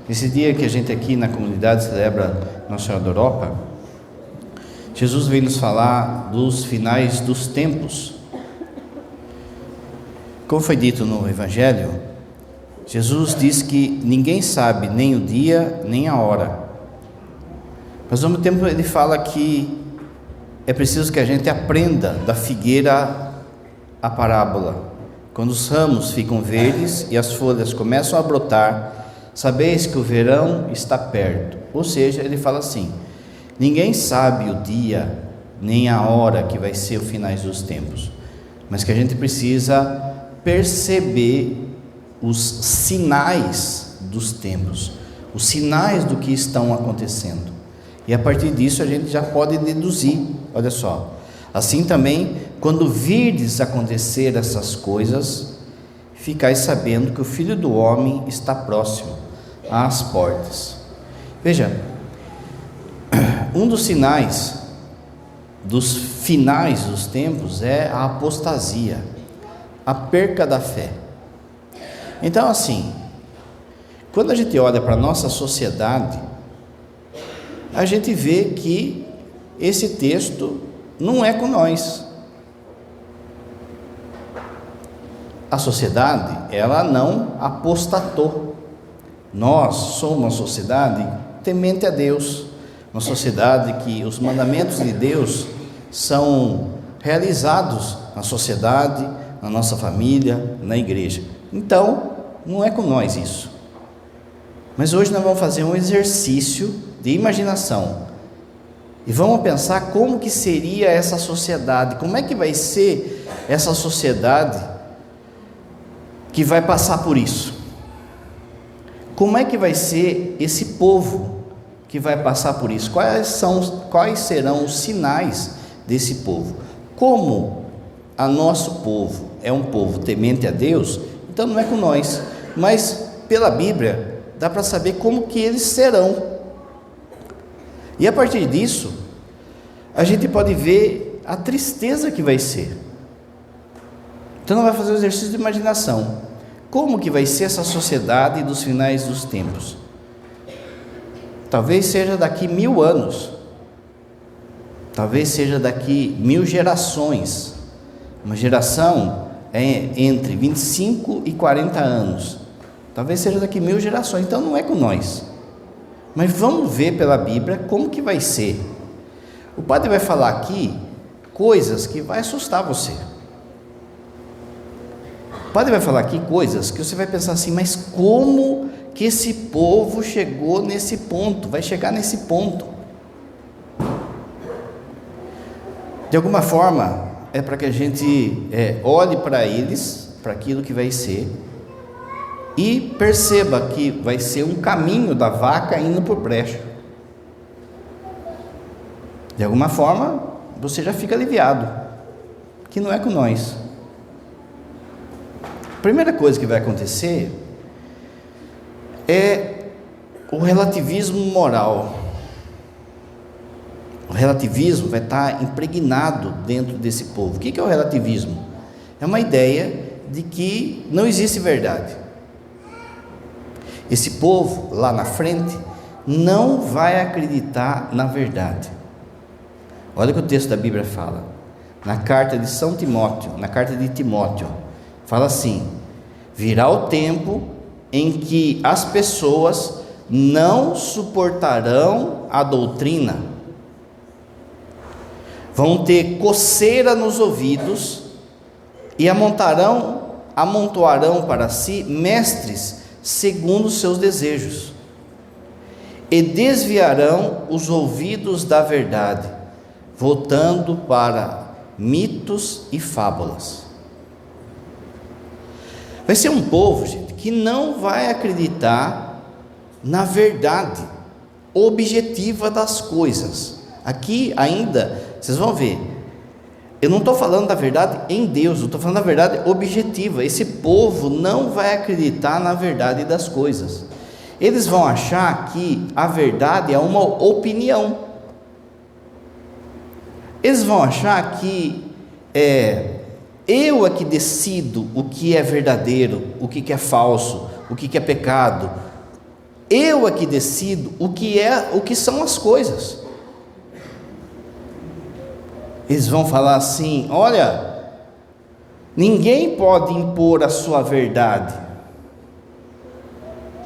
Esse dia que a gente aqui na comunidade celebra Nossa Senhora da Europa, Jesus veio nos falar dos finais dos tempos. Como foi dito no Evangelho, Jesus diz que ninguém sabe nem o dia nem a hora, mas ao mesmo tempo ele fala que é preciso que a gente aprenda da figueira a parábola. Quando os ramos ficam verdes e as folhas começam a brotar, sabeis que o verão está perto. Ou seja, ele fala assim: ninguém sabe o dia nem a hora que vai ser o finais dos tempos, mas que a gente precisa perceber os sinais dos tempos, os sinais do que estão acontecendo, e a partir disso a gente já pode deduzir. Olha só, assim também, quando virdes acontecer essas coisas, ficais sabendo que o Filho do Homem está próximo às portas. Veja, um dos sinais dos finais dos tempos é a apostasia, a perca da fé. Então, assim, quando a gente olha para a nossa sociedade, a gente vê que esse texto não é com nós. A sociedade, ela não apostatou. Nós somos uma sociedade temente a Deus, uma sociedade que os mandamentos de Deus são realizados na sociedade, na nossa família, na igreja. Então, não é com nós isso. Mas hoje nós vamos fazer um exercício de imaginação e vamos pensar como que seria essa sociedade, como é que vai ser essa sociedade que vai passar por isso. Como é que vai ser esse povo que vai passar por isso? Quais serão os sinais desse povo? Como o nosso povo é um povo temente a Deus, então não é com nós, mas pela Bíblia dá para saber como que eles serão. E a partir disso, a gente pode ver a tristeza que vai ser. Então nós vamos fazer um exercício de imaginação. Como que vai ser essa sociedade dos finais dos tempos? Talvez seja daqui 1000 anos, talvez seja daqui 1000 gerações. Uma geração é entre 25 e 40 anos, talvez seja daqui 1000 gerações. Então não é com nós, mas vamos ver pela Bíblia como que vai ser. O padre vai falar aqui coisas que vai assustar você. O padre vai falar aqui coisas que você vai pensar assim: mas como que esse povo chegou nesse ponto, vai chegar nesse ponto? De alguma forma, é para que a gente olhe para eles, para aquilo que vai ser, e perceba que vai ser um caminho da vaca indo por brejo. De alguma forma, você já fica aliviado, que não é com nós. A primeira coisa que vai acontecer é o relativismo moral. O relativismo vai estar impregnado dentro desse povo. O que é o relativismo? É uma ideia de que não existe verdade. Esse povo lá na frente não vai acreditar na verdade. Olha o que o texto da Bíblia fala, na carta de São Timóteo, na carta de Timóteo, fala assim: virá o tempo em que as pessoas não suportarão a doutrina, vão ter coceira nos ouvidos e amontoarão para si mestres segundo os seus desejos, e desviarão os ouvidos da verdade, voltando para mitos e fábulas. Vai ser um povo, gente, que não vai acreditar na verdade objetiva das coisas. Aqui ainda, vocês vão ver, eu não estou falando da verdade em Deus, eu estou falando da verdade objetiva. Esse povo não vai acreditar na verdade das coisas. Eles vão achar que a verdade é uma opinião. Eles vão achar que eu é que decido o que é verdadeiro, o que é falso, o que é pecado. Eu é que decido o que são as coisas. Eles vão falar assim: olha, ninguém pode impor a sua verdade,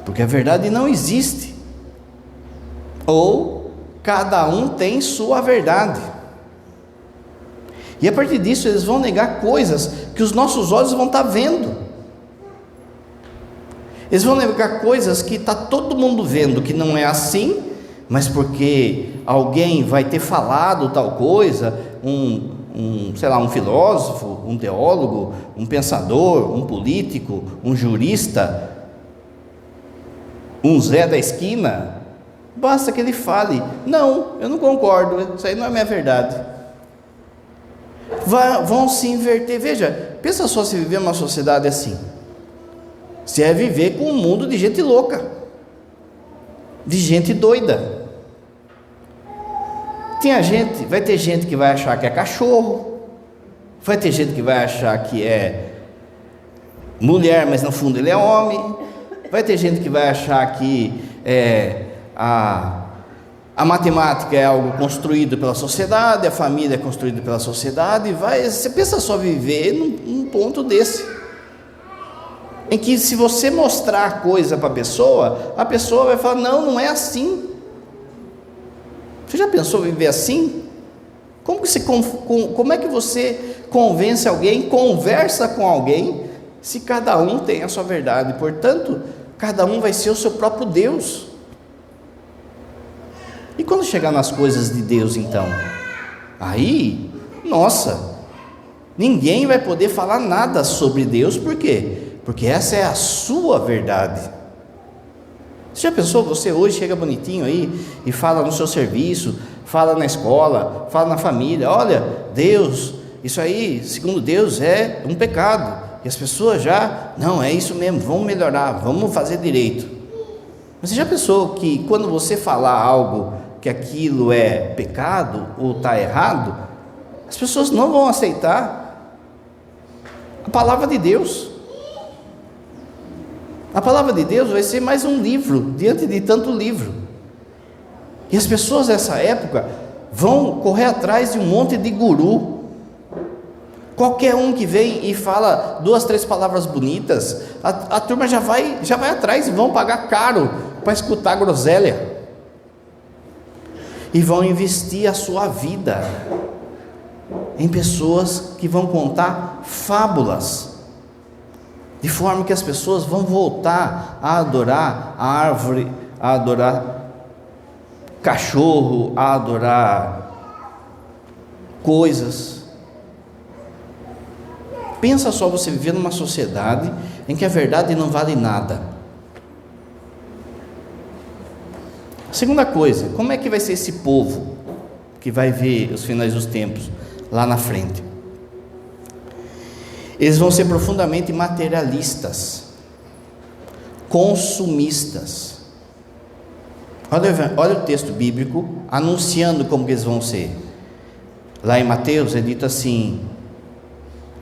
porque a verdade não existe. Ou cada um tem sua verdade. E a partir disso eles vão negar coisas que os nossos olhos vão estar vendo. Eles vão negar coisas que está todo mundo vendo que não é assim, mas porque alguém vai ter falado tal coisa, sei lá, um filósofo, um teólogo, um pensador, um político, um jurista, um Zé da esquina, basta que ele fale: não, eu não concordo, isso aí não é minha verdade. Vão se inverter. Veja, pensa só se viver uma sociedade assim. Se é viver com um mundo de gente louca, de gente doida. Vai ter gente que vai achar que é cachorro, vai ter gente que vai achar que é mulher, mas no fundo ele é homem, vai ter gente que vai achar que a matemática é algo construído pela sociedade, a família é construída pela sociedade. Você pensa só viver num ponto desse, em que se você mostrar a coisa para a pessoa vai falar: não, não é assim. Você já pensou viver assim? Como é que você convence alguém, conversa com alguém, se cada um tem a sua verdade? Portanto, cada um vai ser o seu próprio Deus. E quando chegar nas coisas de Deus, então, aí, nossa, ninguém vai poder falar nada sobre Deus. Por quê? Porque essa é a sua verdade. Você já pensou, você hoje chega bonitinho aí e fala no seu serviço, fala na escola, fala na família: olha, Deus, isso aí, segundo Deus, é um pecado. E as pessoas não, é isso mesmo, vamos melhorar, vamos fazer direito. Mas você já pensou que quando você falar algo que aquilo é pecado ou está errado, as pessoas não vão aceitar a palavra de Deus? A palavra de Deus vai ser mais um livro diante de tanto livro. E as pessoas dessa época vão correr atrás de um monte de guru. Qualquer um que vem e fala 2, 3 palavras bonitas, a turma já vai atrás e vão pagar caro para escutar groselha. E vão investir a sua vida em pessoas que vão contar fábulas, de forma que as pessoas vão voltar a adorar a árvore, a adorar cachorro, a adorar coisas. Pensa só você viver numa sociedade em que a verdade não vale nada. Segunda coisa, como é que vai ser esse povo que vai ver os finais dos tempos lá na frente? Eles vão ser profundamente materialistas, consumistas. Olha o texto bíblico anunciando como que eles vão ser. Lá em Mateus é dito assim,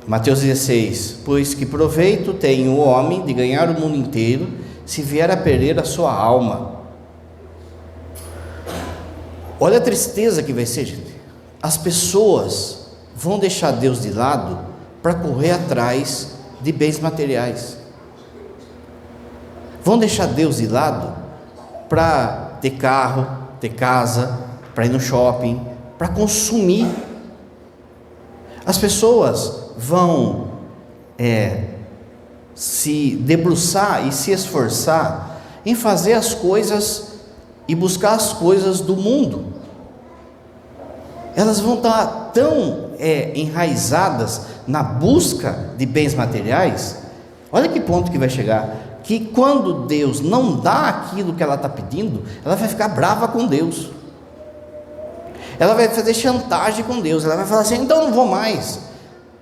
Mateus 16: pois que proveito tem o homem de ganhar o mundo inteiro, se vier a perder a sua alma. Olha a tristeza que vai ser, gente. As pessoas vão deixar Deus de lado para correr atrás de bens materiais. Vão deixar Deus de lado para ter carro, ter casa, para ir no shopping, para consumir. As pessoas vão se debruçar e se esforçar em fazer as coisas e buscar as coisas do mundo. Elas vão estar tão enraizadas na busca de bens materiais. Olha que ponto que vai chegar, que quando Deus não dá aquilo que ela está pedindo, ela vai ficar brava com Deus, ela vai fazer chantagem com Deus, ela vai falar assim: então não vou mais,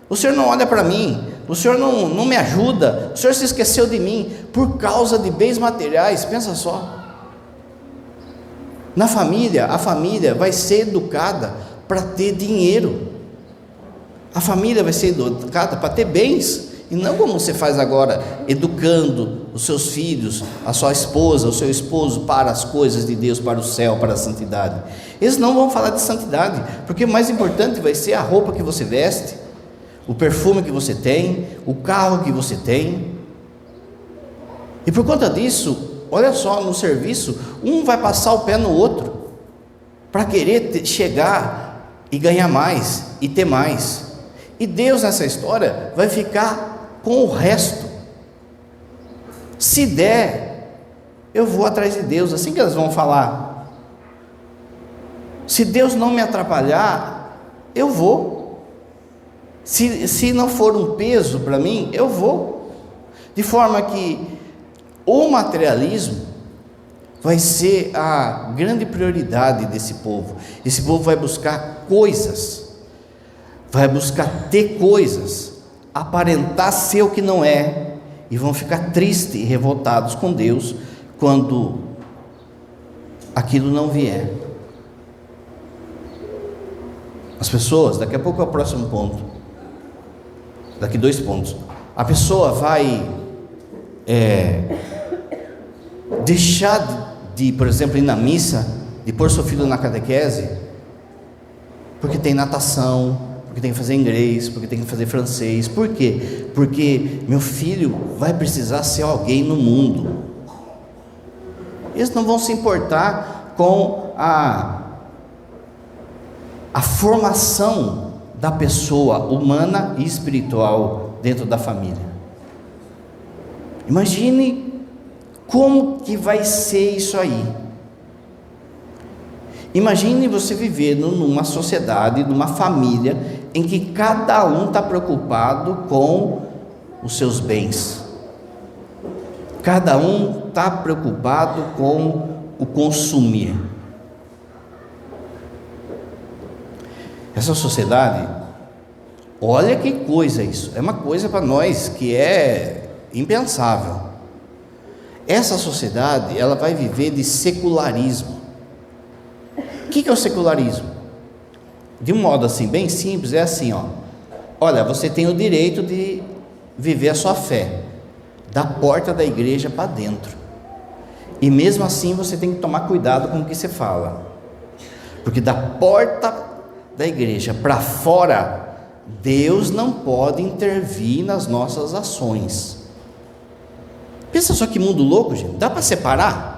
o Senhor não olha para mim, o Senhor não me ajuda, o Senhor se esqueceu de mim, por causa de bens materiais. Pensa só, na família, a família vai ser educada para ter dinheiro, a família vai ser educada para ter bens e E não como você faz agora, educando os seus filhos, a sua esposa, o seu esposo para as coisas de Deus, para o céu, para a santidade. Eles não vão falar de santidade, porque o mais importante vai ser a roupa que você veste, o perfume que você tem, o carro que você tem. E por conta disso, olha só, no serviço, um vai passar o pé no outro, para querer chegar e ganhar mais, e ter mais. E Deus nessa história vai ficar com o resto. Se der, eu vou atrás de Deus, assim que elas vão falar. Se Deus não me atrapalhar, eu vou. Se não for um peso para mim, eu vou. De forma que o materialismo vai ser a grande prioridade desse povo. Esse povo vai buscar coisas, vai buscar ter coisas, aparentar ser o que não é, e vão ficar tristes e revoltados com Deus quando aquilo não vier. As pessoas, daqui a pouco é o próximo ponto, daqui 2 pontos, a pessoa vai deixar de, por exemplo, ir na missa, de pôr seu filho na catequese, porque tem natação, porque tem que fazer inglês, porque tem que fazer francês. Por quê? Porque meu filho vai precisar ser alguém no mundo. Eles não vão se importar com a formação da pessoa humana e espiritual dentro da família. Imagine como que vai ser isso aí. Imagine você vivendo numa sociedade, numa família, em que cada um está preocupado com os seus bens. Cada um está preocupado com o consumir. Essa sociedade, olha que coisa isso, é uma coisa para nós que é impensável. Essa sociedade, ela vai viver de secularismo. O que é o secularismo? De um modo assim, bem simples, é assim, ó. Olha, você tem o direito de viver a sua fé, da porta da igreja para dentro. E mesmo assim você tem que tomar cuidado com o que você fala. Porque da porta da igreja para fora, Deus não pode intervir nas nossas ações. Pensa só que mundo louco, gente. Dá para separar?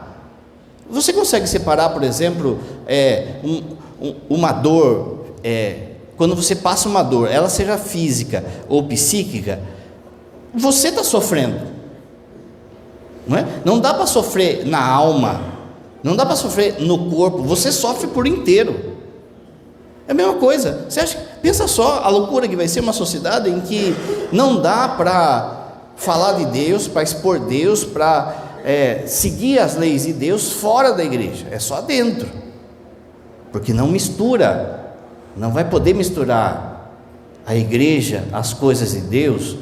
Você consegue separar, por exemplo, uma dor, quando você passa uma dor, ela seja física ou psíquica, você está sofrendo, não é? Não dá para sofrer na alma, não dá para sofrer no corpo, você sofre por inteiro. É a mesma coisa. Você acha, pensa só a loucura que vai ser uma sociedade em que não dá para falar de Deus, para expor Deus, para seguir as leis de Deus fora da igreja, é só dentro, porque não mistura, não vai poder misturar a igreja, as coisas de Deus,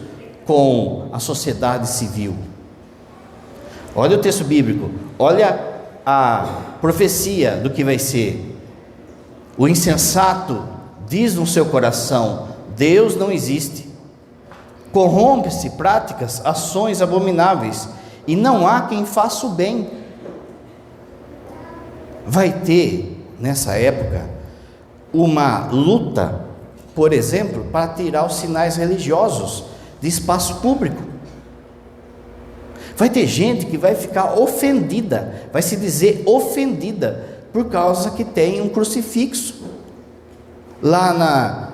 com a sociedade civil. Olha o texto bíblico, olha a profecia do que vai ser. O insensato diz no seu coração: Deus não existe. Corrompe-se práticas, ações abomináveis, e não há quem faça o bem. Vai ter, nessa época, uma luta, por exemplo, para tirar os sinais religiosos de espaço público. Vai ter gente que vai ficar ofendida, vai se dizer ofendida, por causa que tem um crucifixo lá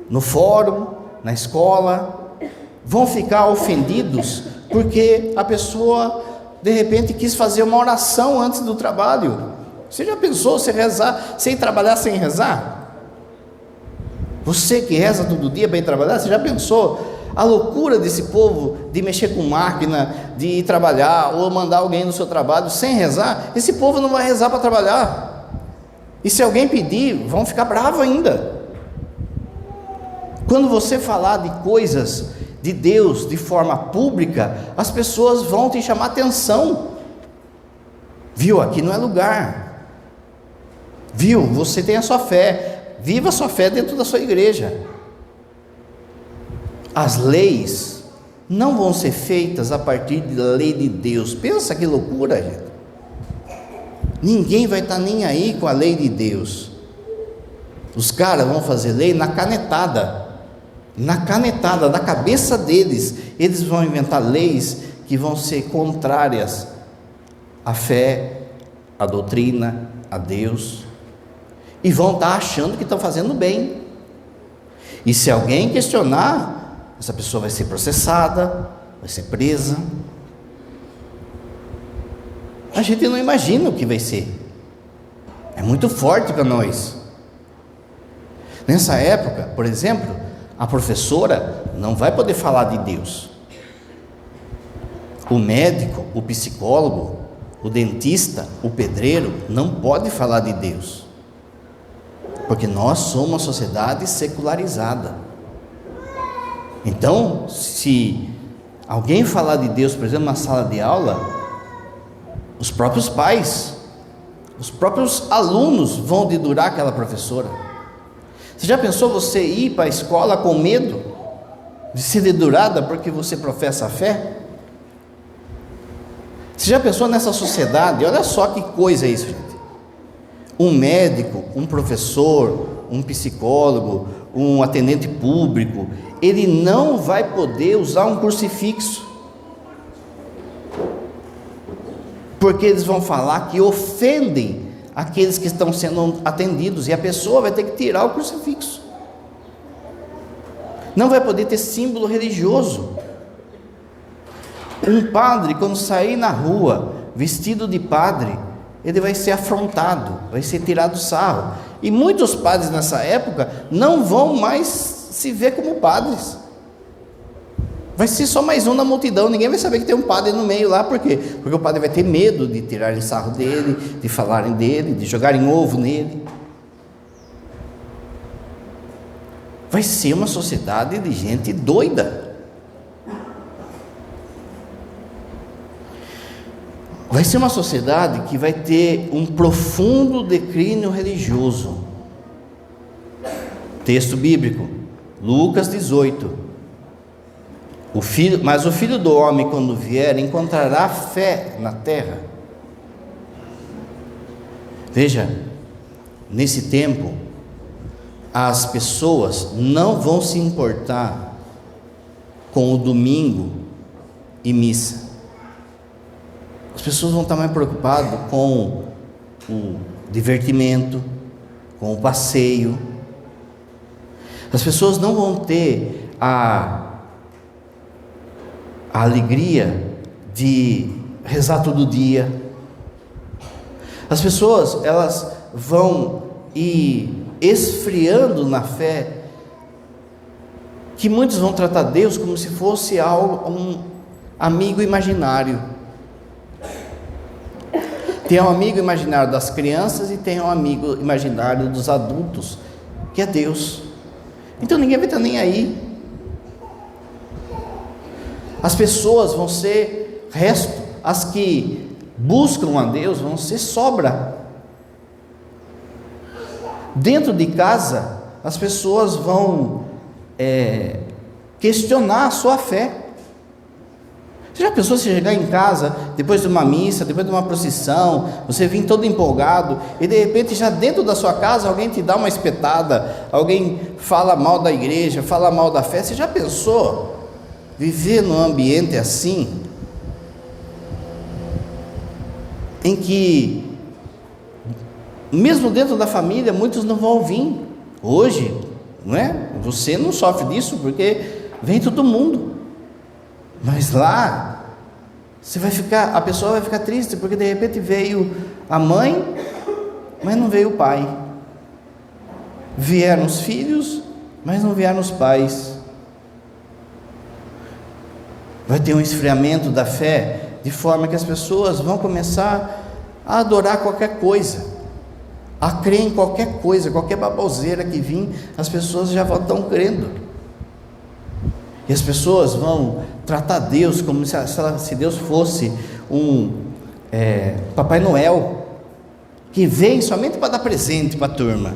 no fórum, na escola. Vão ficar ofendidos porque a pessoa de repente quis fazer uma oração antes do trabalho. Você já pensou você rezar sem trabalhar, sem rezar? Você que reza todo dia para ir trabalhar, você já pensou a loucura desse povo de mexer com máquina, de ir trabalhar ou mandar alguém no seu trabalho sem rezar? Esse povo não vai rezar para trabalhar, e se alguém pedir, vão ficar bravos ainda. Quando você falar de coisas de Deus de forma pública, as pessoas vão te chamar atenção. Viu, aqui não é lugar. Viu, você tem a sua fé, viva a sua fé dentro da sua igreja. as leis não vão ser feitas a partir da lei de Deus. Pensa que loucura, gente. Ninguém vai estar nem aí com a lei de Deus. Os caras vão fazer lei na canetada, da cabeça deles. Eles vão inventar leis que vão ser contrárias à fé, à doutrina, a Deus, e vão estar achando que estão fazendo bem. E se alguém questionar, essa pessoa vai ser processada, vai ser presa. A gente não imagina o que vai ser. É muito forte para nós. Nessa época, por exemplo, a professora não vai poder falar de Deus. O médico, o psicólogo, o dentista, o pedreiro não pode falar de Deus, porque nós somos uma sociedade secularizada. Então, se alguém falar de Deus, por exemplo, na sala de aula, os próprios pais, os próprios alunos vão dedurar aquela professora. Você já pensou você ir para a escola com medo de ser dedurada porque você professa a fé? Você já pensou nessa sociedade? Olha só que coisa isso, gente. Um médico, um professor, um psicólogo, um atendente público, ele não vai poder usar um crucifixo, porque eles vão falar que ofendem aqueles que estão sendo atendidos, e a pessoa vai ter que tirar o crucifixo. Não vai poder ter símbolo religioso. Um padre, quando sair na rua vestido de padre, ele vai ser afrontado, vai ser tirado sarro. E muitos padres nessa época não vão mais se ver como padres. Vai ser só mais um na multidão. Ninguém vai saber que tem um padre no meio lá. Por quê? Porque o padre vai ter medo de tirarem sarro dele, de falarem dele, de jogarem ovo nele. Vai ser uma sociedade de gente doida. Vai ser uma sociedade que vai ter um profundo declínio religioso. Texto bíblico, Lucas 18. Mas o Filho do Homem, quando vier, encontrará fé na terra. Veja, nesse tempo, as pessoas não vão se importar com o domingo e missa. As pessoas vão estar mais preocupadas com o divertimento, com o passeio. As pessoas não vão ter a alegria de rezar todo dia. As pessoas, elas vão ir esfriando na fé, que muitos vão tratar Deus como se fosse um amigo imaginário. Tem um amigo imaginário das crianças e tem um amigo imaginário dos adultos, que é Deus. Então ninguém vai estar nem aí. As pessoas vão ser resto, as que buscam a Deus vão ser sobra. Dentro de casa, as pessoas vão questionar a sua fé. Você já pensou se chegar em casa, depois de uma missa, depois de uma procissão, você vir todo empolgado, e de repente já dentro da sua casa alguém te dá uma espetada, alguém fala mal da igreja, fala mal da fé? Você já pensou viver num ambiente assim, em que mesmo dentro da família muitos não vão vir? Hoje, não é? Você não sofre disso porque vem todo mundo. Mas lá, a pessoa vai ficar triste, porque de repente veio a mãe, mas não veio o pai. Vieram os filhos, mas não vieram os pais. Vai ter um esfriamento da fé, de forma que as pessoas vão começar a adorar qualquer coisa, a crer em qualquer coisa, qualquer baboseira que vir, as pessoas já estão crendo. E as pessoas vão tratar Deus como se Deus fosse um Papai Noel, que vem somente para dar presente para a turma.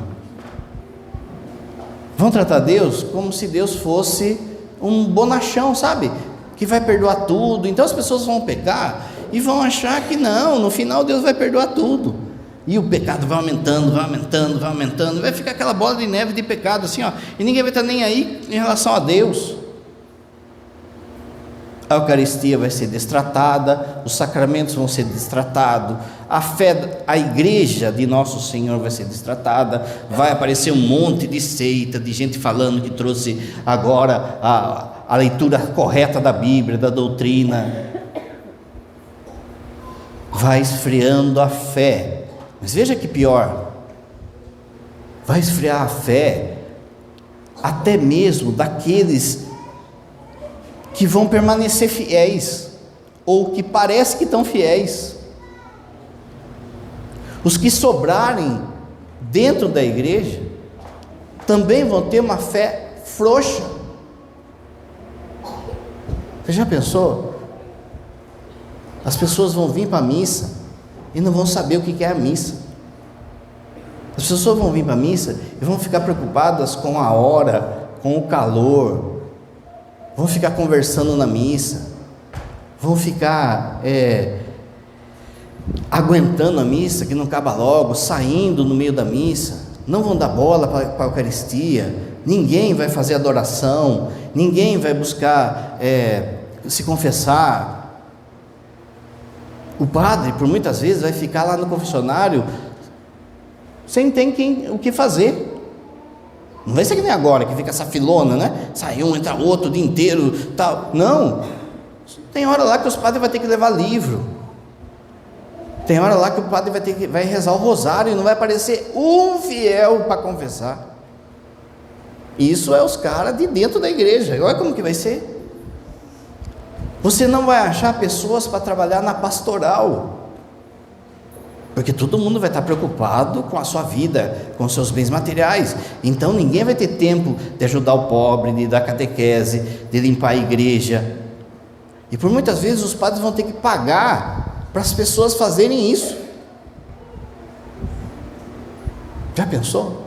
Vão tratar Deus como se Deus fosse um bonachão, sabe? Que vai perdoar tudo. Então as pessoas vão pecar e vão achar que não, no final Deus vai perdoar tudo. E o pecado vai aumentando, vai aumentando, vai aumentando, vai ficar aquela bola de neve de pecado assim, ó, e ninguém vai estar nem aí em relação a Deus. A Eucaristia vai ser destratada, os sacramentos vão ser destratados, a fé, a igreja de Nosso Senhor vai ser destratada, vai aparecer um monte de seita, de gente falando que trouxe agora a leitura correta da Bíblia, da doutrina. Vai esfriando a fé. Mas veja que pior, vai esfriar a fé até mesmo daqueles que vão permanecer fiéis, ou que parece que estão fiéis. Os que sobrarem dentro da igreja também vão ter uma fé frouxa. Você já pensou? As pessoas vão vir para a missa e não vão saber o que é a missa. As pessoas vão vir para a missa e vão ficar preocupadas com a hora, com o calor, vão ficar conversando na missa, vão ficar aguentando a missa, que não acaba logo, saindo no meio da missa, não vão dar bola para a Eucaristia, ninguém vai fazer adoração, ninguém vai buscar se confessar. O padre, por muitas vezes, vai ficar lá no confessionário sem ter o que fazer. Não vai ser que nem agora, que fica essa filona, né? Sai um, entra outro o dia inteiro, tal. Não. Tem hora lá que os padres vão ter que levar livro. Tem hora lá que o padre vai rezar o rosário e não vai aparecer um fiel para confessar. Isso é os caras de dentro da igreja. Olha como que vai ser. Você não vai achar pessoas para trabalhar na pastoral, porque todo mundo vai estar preocupado com a sua vida, com os seus bens materiais. Então ninguém vai ter tempo de ajudar o pobre, de dar catequese, de limpar a igreja. E por muitas vezes os padres vão ter que pagar para as pessoas fazerem isso. Já pensou?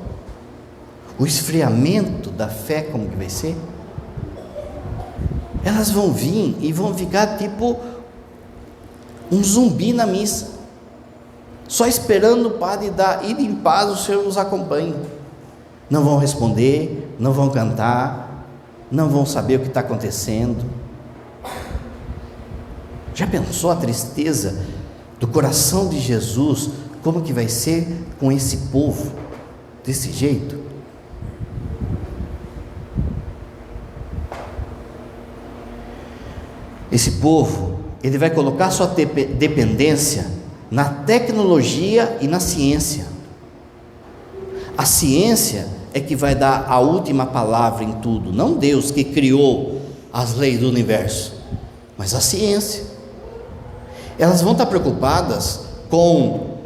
O esfriamento da fé, como que vai ser? Elas vão vir e vão ficar tipo um zumbi na missa, só esperando o padre ir em paz, o Senhor os acompanhe. Não vão responder, não vão cantar, não vão saber o que está acontecendo. Já pensou a tristeza do coração de Jesus, como que vai ser com esse povo, desse jeito? Esse povo, ele vai colocar sua dependência na tecnologia e na ciência. A ciência é que vai dar a última palavra em tudo, não Deus que criou as leis do universo, mas a ciência. Elas vão estar preocupadas com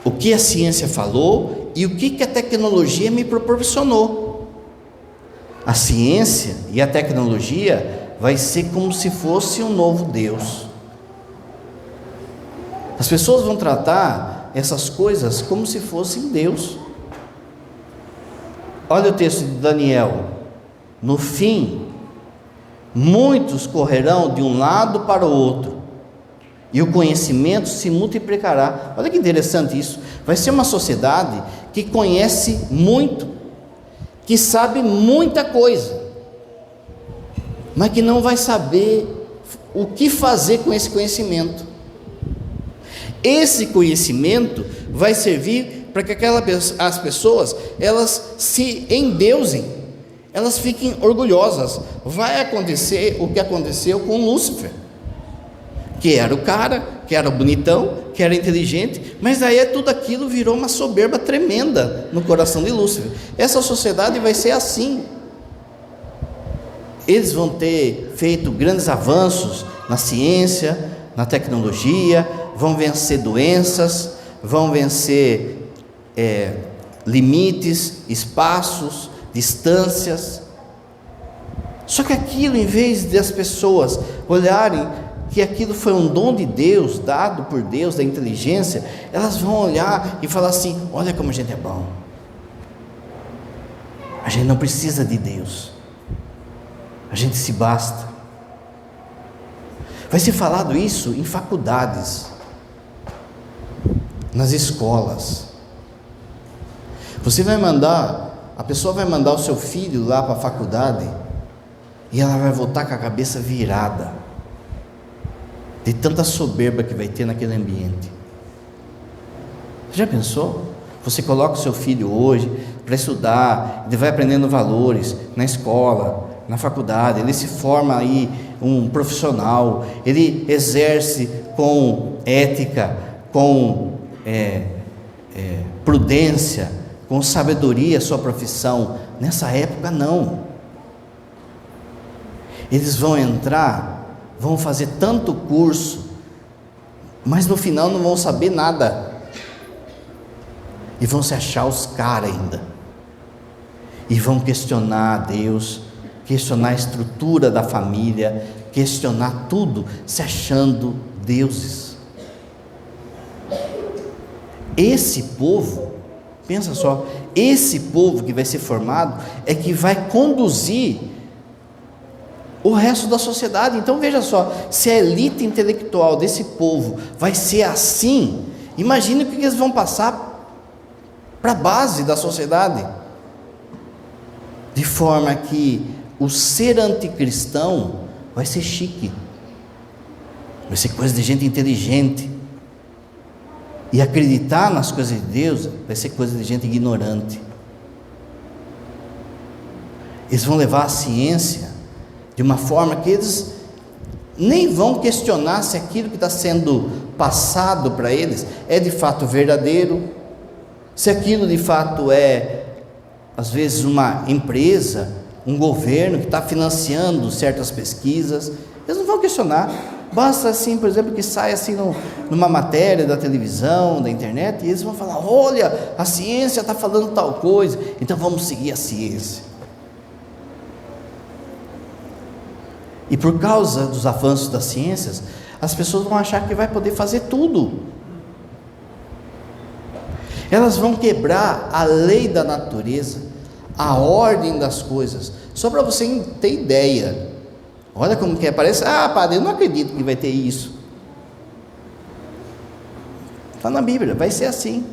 o que a ciência falou e o que a tecnologia me proporcionou. A ciência e a tecnologia vai ser como se fosse um novo Deus. As pessoas vão tratar essas coisas como se fossem Deus. Olha o texto de Daniel: no fim, muitos correrão de um lado para o outro, e o conhecimento se multiplicará. Olha que interessante isso. Vai ser uma sociedade que conhece muito, que sabe muita coisa, mas que não vai saber o que fazer com esse conhecimento. Esse conhecimento vai servir para que as pessoas, elas se endeusem, elas fiquem orgulhosas. Vai acontecer o que aconteceu com Lúcifer, que era o cara, que era bonitão, que era inteligente, mas aí tudo aquilo virou uma soberba tremenda no coração de Lúcifer. Essa sociedade vai ser assim. Eles vão ter feito grandes avanços na ciência, na tecnologia, vão vencer doenças, vão vencer limites, espaços, distâncias. Só que aquilo, em vez de as pessoas olharem que aquilo foi um dom de Deus, dado por Deus, da inteligência, elas vão olhar e falar assim: olha como a gente é bom, a gente não precisa de Deus, a A gente se basta. Vai ser falado isso em faculdades, nas escolas. A pessoa vai mandar o seu filho lá para a faculdade e ela vai voltar com a cabeça virada de tanta soberba que vai ter naquele ambiente. Você já pensou? Você coloca o seu filho hoje para estudar, ele vai aprendendo valores na escola, na faculdade, ele se forma aí um profissional, ele exerce com ética, com prudência, com sabedoria a sua profissão. Nessa época não. Eles vão entrar, vão fazer tanto curso, mas no final não vão saber nada, e vão se achar os caras ainda, e vão questionar a Deus, questionar a estrutura da família, questionar tudo, se achando deuses. Esse povo, pensa só, esse povo que vai ser formado é que vai conduzir o resto da sociedade. Então veja só, se a elite intelectual desse povo vai ser assim, imagine o que eles vão passar para a base da sociedade, de forma que o ser anticristão vai ser chique, vai ser coisa de gente inteligente, e acreditar nas coisas de Deus vai ser coisa de gente ignorante. Eles vão levar a ciência de uma forma que eles nem vão questionar se aquilo que está sendo passado para eles é de fato verdadeiro, se aquilo de fato é, às vezes, uma empresa, um governo que está financiando certas pesquisas. Eles não vão questionar. Basta assim, por exemplo, que saia assim numa matéria da televisão, da internet, e eles vão falar: olha, a ciência está falando tal coisa, então vamos seguir a ciência. E por causa dos avanços das ciências, as pessoas vão achar que vai poder fazer tudo. Elas vão quebrar a lei da natureza, a ordem das coisas. Só para você ter ideia, olha como que é, parece, padre, eu não acredito que vai ter isso. Está na Bíblia, vai ser assim.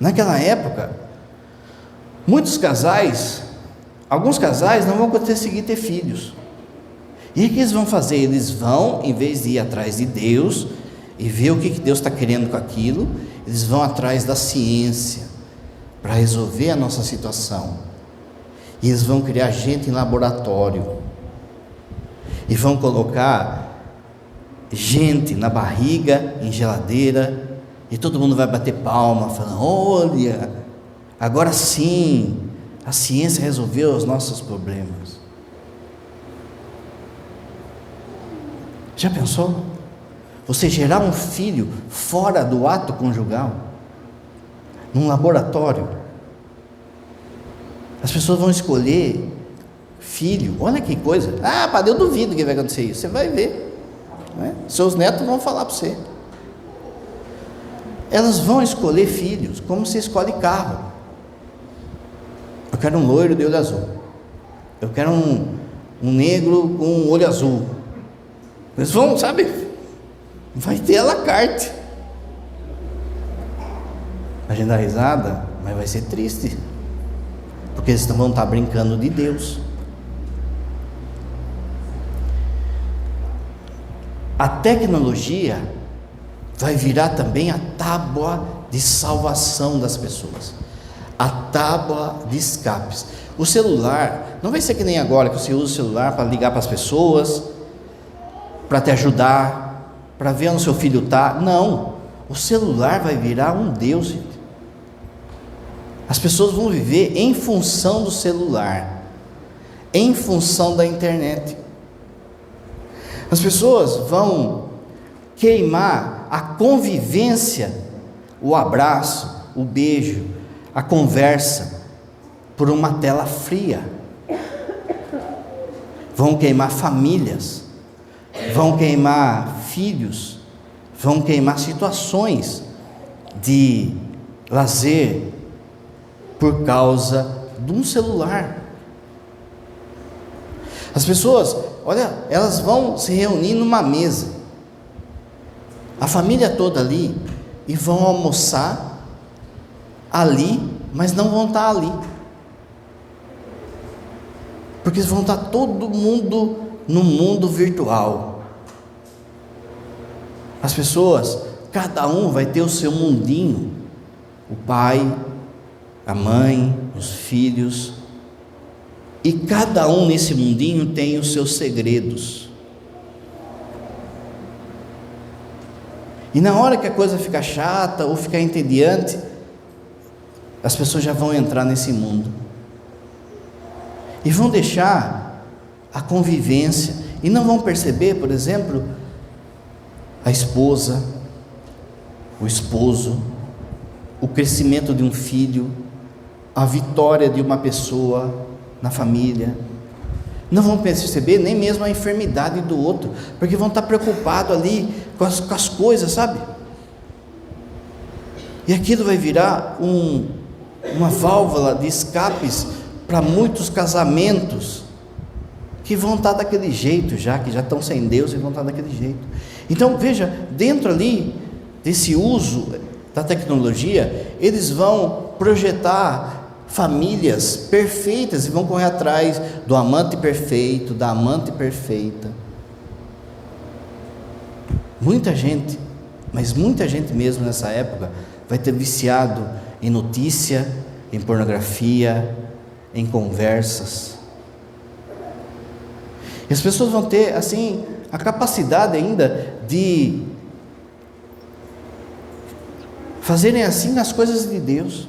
Naquela época, alguns casais não vão conseguir ter filhos. E o que eles vão fazer? Eles vão, em vez de ir atrás de Deus e ver o que Deus está querendo com aquilo, eles vão atrás da ciência para resolver a nossa situação. E eles vão criar gente em laboratório, e vão colocar gente na barriga, em geladeira, e todo mundo vai bater palma, falando: olha, agora sim, a ciência resolveu os nossos problemas. Já pensou? Você gerar um filho fora do ato conjugal, num laboratório. As pessoas vão escolher filho, olha que coisa. Padre, eu duvido que vai acontecer isso. Você vai ver, né? Seus netos vão falar para você. Elas vão escolher filhos como se escolhe carro. Eu quero um loiro de olho azul, eu quero um negro com olho azul. Eles vão, sabe, vai ter à la carte. A gente dá risada, mas vai ser triste, porque eles vão estar brincando de Deus. A tecnologia vai virar também a tábua de salvação das pessoas, a tábua de escapes. O celular não vai ser que nem agora, que você usa o celular para ligar para as pessoas, para te ajudar, para ver onde seu filho está. Não, o celular vai virar um Deus, gente. As pessoas vão viver em função do celular, em função da internet. As pessoas vão queimar a convivência, o abraço, o beijo, a conversa, por uma tela fria. Vão queimar famílias, vão queimar filhos, vão queimar situações de lazer por causa de um celular. As pessoas, olha, elas vão se reunir numa mesa, a família toda ali, e vão almoçar ali, mas não vão estar ali, porque vão estar todo mundo no mundo virtual. As pessoas, cada um vai ter o seu mundinho, o pai, a mãe, os filhos, e cada um nesse mundinho tem os seus segredos. E na hora que a coisa fica chata ou ficar entediante, as pessoas já vão entrar nesse mundo e vão deixar a convivência, e não vão perceber, por exemplo, a esposa, o esposo, o crescimento de um filho, a vitória de uma pessoa na família. Não vão perceber nem mesmo a enfermidade do outro, porque vão estar preocupados ali com as coisas, sabe? E aquilo vai virar uma válvula de escapes para muitos casamentos que vão estar daquele jeito, que já estão sem Deus e vão estar daquele jeito. Então veja, dentro ali desse uso da tecnologia, eles vão projetar famílias perfeitas e vão correr atrás do amante perfeito, da amante perfeita. Muita gente, mas muita gente mesmo nessa época vai ter viciado em notícia, em pornografia, em conversas. E as pessoas vão ter assim a capacidade ainda de fazerem assim as coisas de Deus.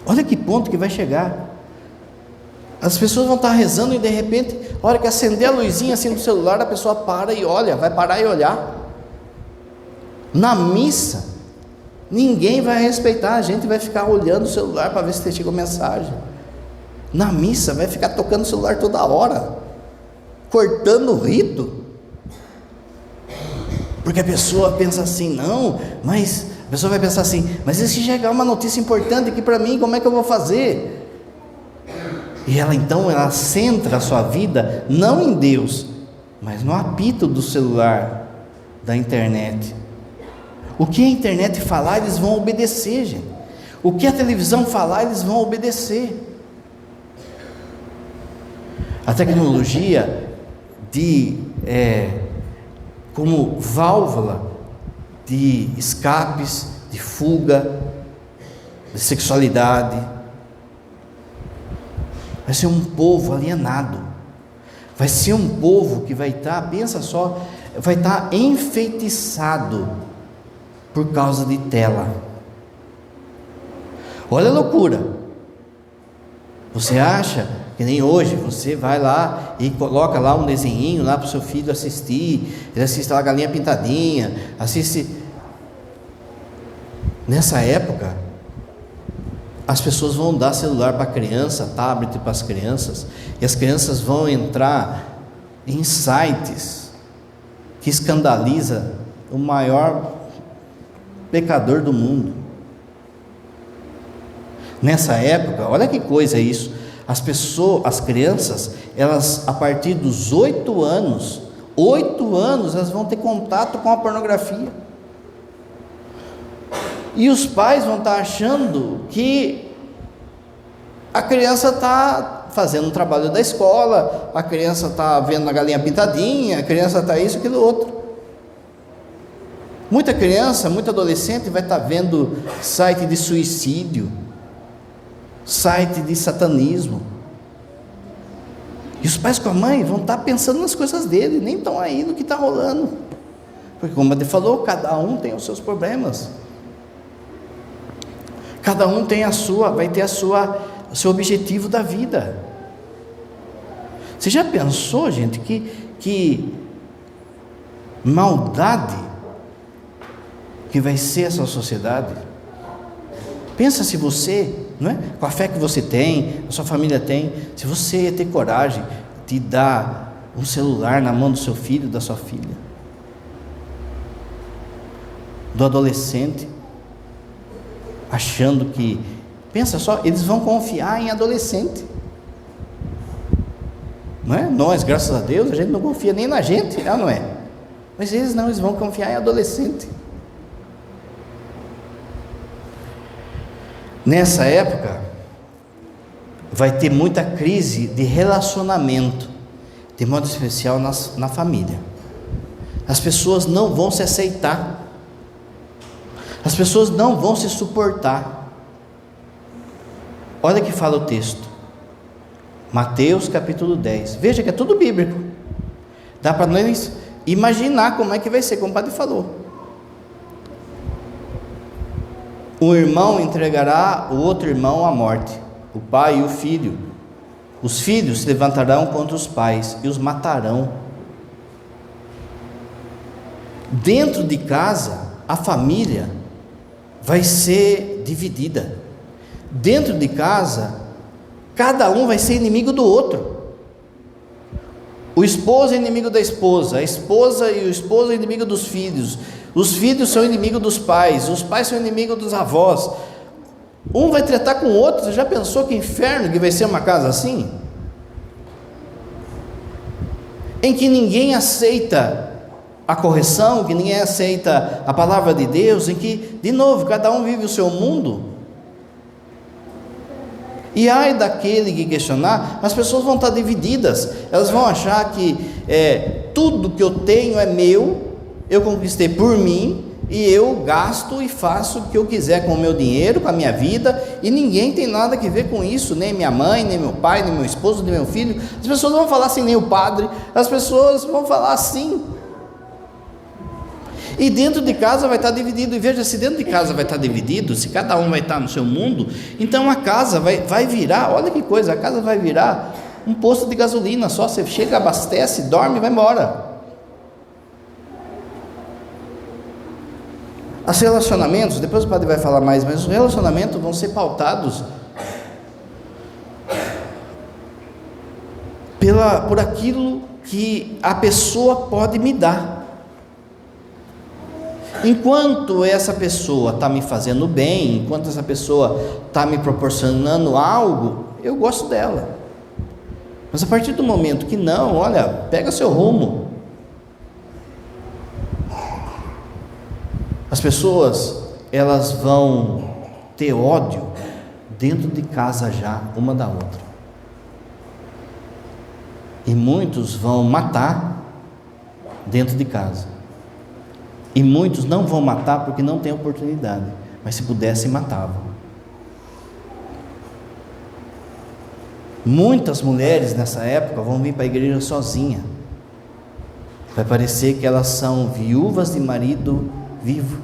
Olha que ponto que vai chegar. As pessoas vão estar rezando e de repente, a hora que acender a luzinha assim do celular, a pessoa para e olha, vai parar e olhar. Na missa, ninguém vai respeitar, a gente vai ficar olhando o celular para ver se chegou mensagem. Na missa, vai ficar tocando o celular toda hora, cortando o rito, porque a pessoa pensa assim, a pessoa vai pensar assim, mas e se chegar uma notícia importante aqui para mim, como é que eu vou fazer? E ela centra a sua vida, não em Deus, mas no apito do celular, da internet. O que a internet falar, eles vão obedecer, gente. O que a televisão falar, eles vão obedecer. A tecnologia como válvula de escapes, de fuga, de sexualidade, vai ser um povo alienado, vai ser um povo que vai estar, pensa só, vai estar enfeitiçado por causa de tela. Olha a loucura. Você acha que nem hoje, você vai lá e coloca lá um desenhinho lá para o seu filho assistir, ele assiste lá a Galinha Pintadinha, assiste. Nessa época, as pessoas vão dar celular para a criança, tablet para as crianças, e as crianças vão entrar em sites que escandaliza o maior pecador do mundo. Nessa época, olha que coisa é isso, as crianças, elas a partir dos 8 anos, elas vão ter contato com a pornografia, e os pais vão estar achando que a criança está fazendo um trabalho da escola, a criança está vendo a Galinha Pintadinha, a criança está isso, aquilo, outro. Muita criança, muito adolescente vai estar vendo site de suicídio, site de satanismo, e os pais com a mãe vão estar pensando nas coisas dele, nem estão aí no que está rolando, porque como ele falou, cada um tem os seus problemas, cada um tem vai ter o seu objetivo da vida. Você já pensou, gente, que maldade que vai ser essa sociedade? Pensa se você, não é? Com a fé que você tem, a sua família tem, se você ia ter coragem de dar um celular na mão do seu filho, da sua filha, do adolescente, achando que, pensa só, eles vão confiar em adolescente. não é? Nós, graças a Deus, a gente não confia nem na gente, não é? Mas eles não, eles vão confiar em adolescente. Nessa época, vai ter muita crise de relacionamento, de modo especial na família. As pessoas não vão se aceitar, as pessoas não vão se suportar. Olha que fala o texto, Mateus capítulo 10, veja que é tudo bíblico, dá para nós imaginar como é que vai ser, como o padre falou. O irmão entregará o outro irmão à morte, o pai e o filho. Os filhos se levantarão contra os pais e os matarão. Dentro de casa, a família vai ser dividida. Dentro de casa, cada um vai ser inimigo do outro. O esposo é inimigo da esposa, a esposa e o esposo é inimigo dos filhos. Os filhos são inimigos dos pais, os pais são inimigos dos avós. Um vai tratar com o outro. Você já pensou que inferno que vai ser uma casa assim? Em que ninguém aceita a correção, que ninguém aceita a palavra de Deus, em que, de novo, cada um vive o seu mundo. E ai daquele que questionar, as pessoas vão estar divididas, elas vão achar que tudo que eu tenho é meu, eu conquistei por mim, e eu gasto e faço o que eu quiser com o meu dinheiro, com a minha vida, e ninguém tem nada a ver com isso, nem minha mãe, nem meu pai, nem meu esposo, nem meu filho. As pessoas vão falar assim, nem o padre, as pessoas vão falar assim. E dentro de casa vai estar dividido, e veja, se dentro de casa vai estar dividido, se cada um vai estar no seu mundo, então a casa vai virar, olha que coisa, a casa vai virar um posto de gasolina só, você chega, abastece, dorme e vai embora. Os relacionamentos, depois o padre vai falar mais, mas os relacionamentos vão ser pautados por aquilo que a pessoa pode me dar. Enquanto essa pessoa está me fazendo bem, enquanto essa pessoa está me proporcionando algo, eu gosto dela. Mas a partir do momento que não, olha, pega seu rumo. As pessoas, elas vão ter ódio dentro de casa já, uma da outra. E muitos vão matar dentro de casa. E muitos não vão matar porque não tem oportunidade, mas se pudessem, matavam. Muitas mulheres nessa época vão vir para a igreja sozinha. Vai parecer que elas são viúvas de marido vivo.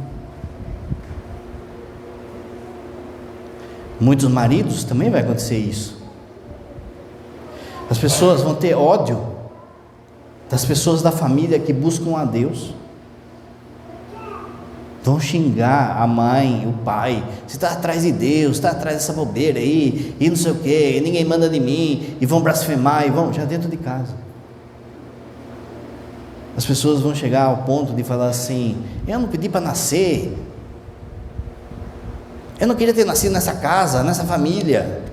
Muitos maridos também vai acontecer isso. As pessoas vão ter ódio das pessoas da família que buscam a Deus. Vão xingar a mãe, o pai, você está atrás de Deus, está atrás dessa bobeira aí, e não sei o que, ninguém manda de mim, e vão blasfemar, e vão já dentro de casa. As pessoas vão chegar ao ponto de falar assim, eu não pedi para nascer, eu não queria ter nascido nessa casa, nessa família.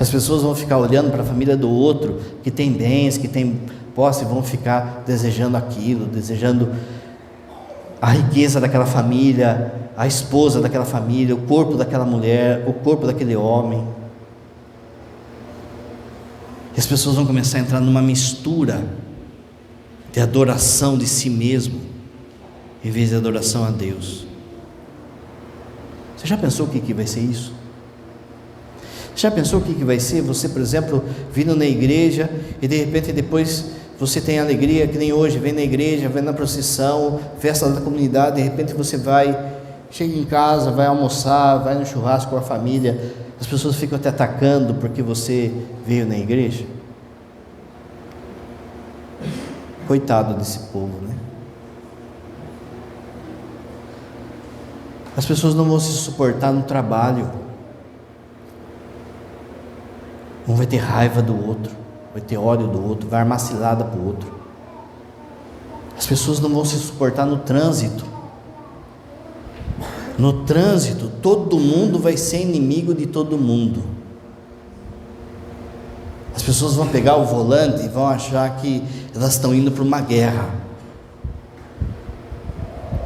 As pessoas vão ficar olhando para a família do outro, que tem bens, que tem posse, vão ficar desejando aquilo, desejando a riqueza daquela família, a esposa daquela família, o corpo daquela mulher, o corpo daquele homem. E as pessoas vão começar a entrar numa mistura de adoração de si mesmo, em vez de adoração a Deus. Você já pensou o que vai ser isso? Já pensou o que vai ser você, por exemplo, vindo na igreja e de repente depois você tem alegria, que nem hoje, vem na igreja, vem na procissão, festa da comunidade, de repente você chega em casa, vai almoçar, vai no churrasco com a família, as pessoas ficam te atacando porque você veio na igreja? Coitado desse povo, né? As pessoas não vão se suportar no trabalho. Um vai ter raiva do outro, vai ter ódio do outro, vai armar cilada para o outro. As pessoas não vão se suportar no trânsito. No trânsito, todo mundo vai ser inimigo de todo mundo. pessoas vão pegar o volante e vão achar que elas estão indo para uma guerra.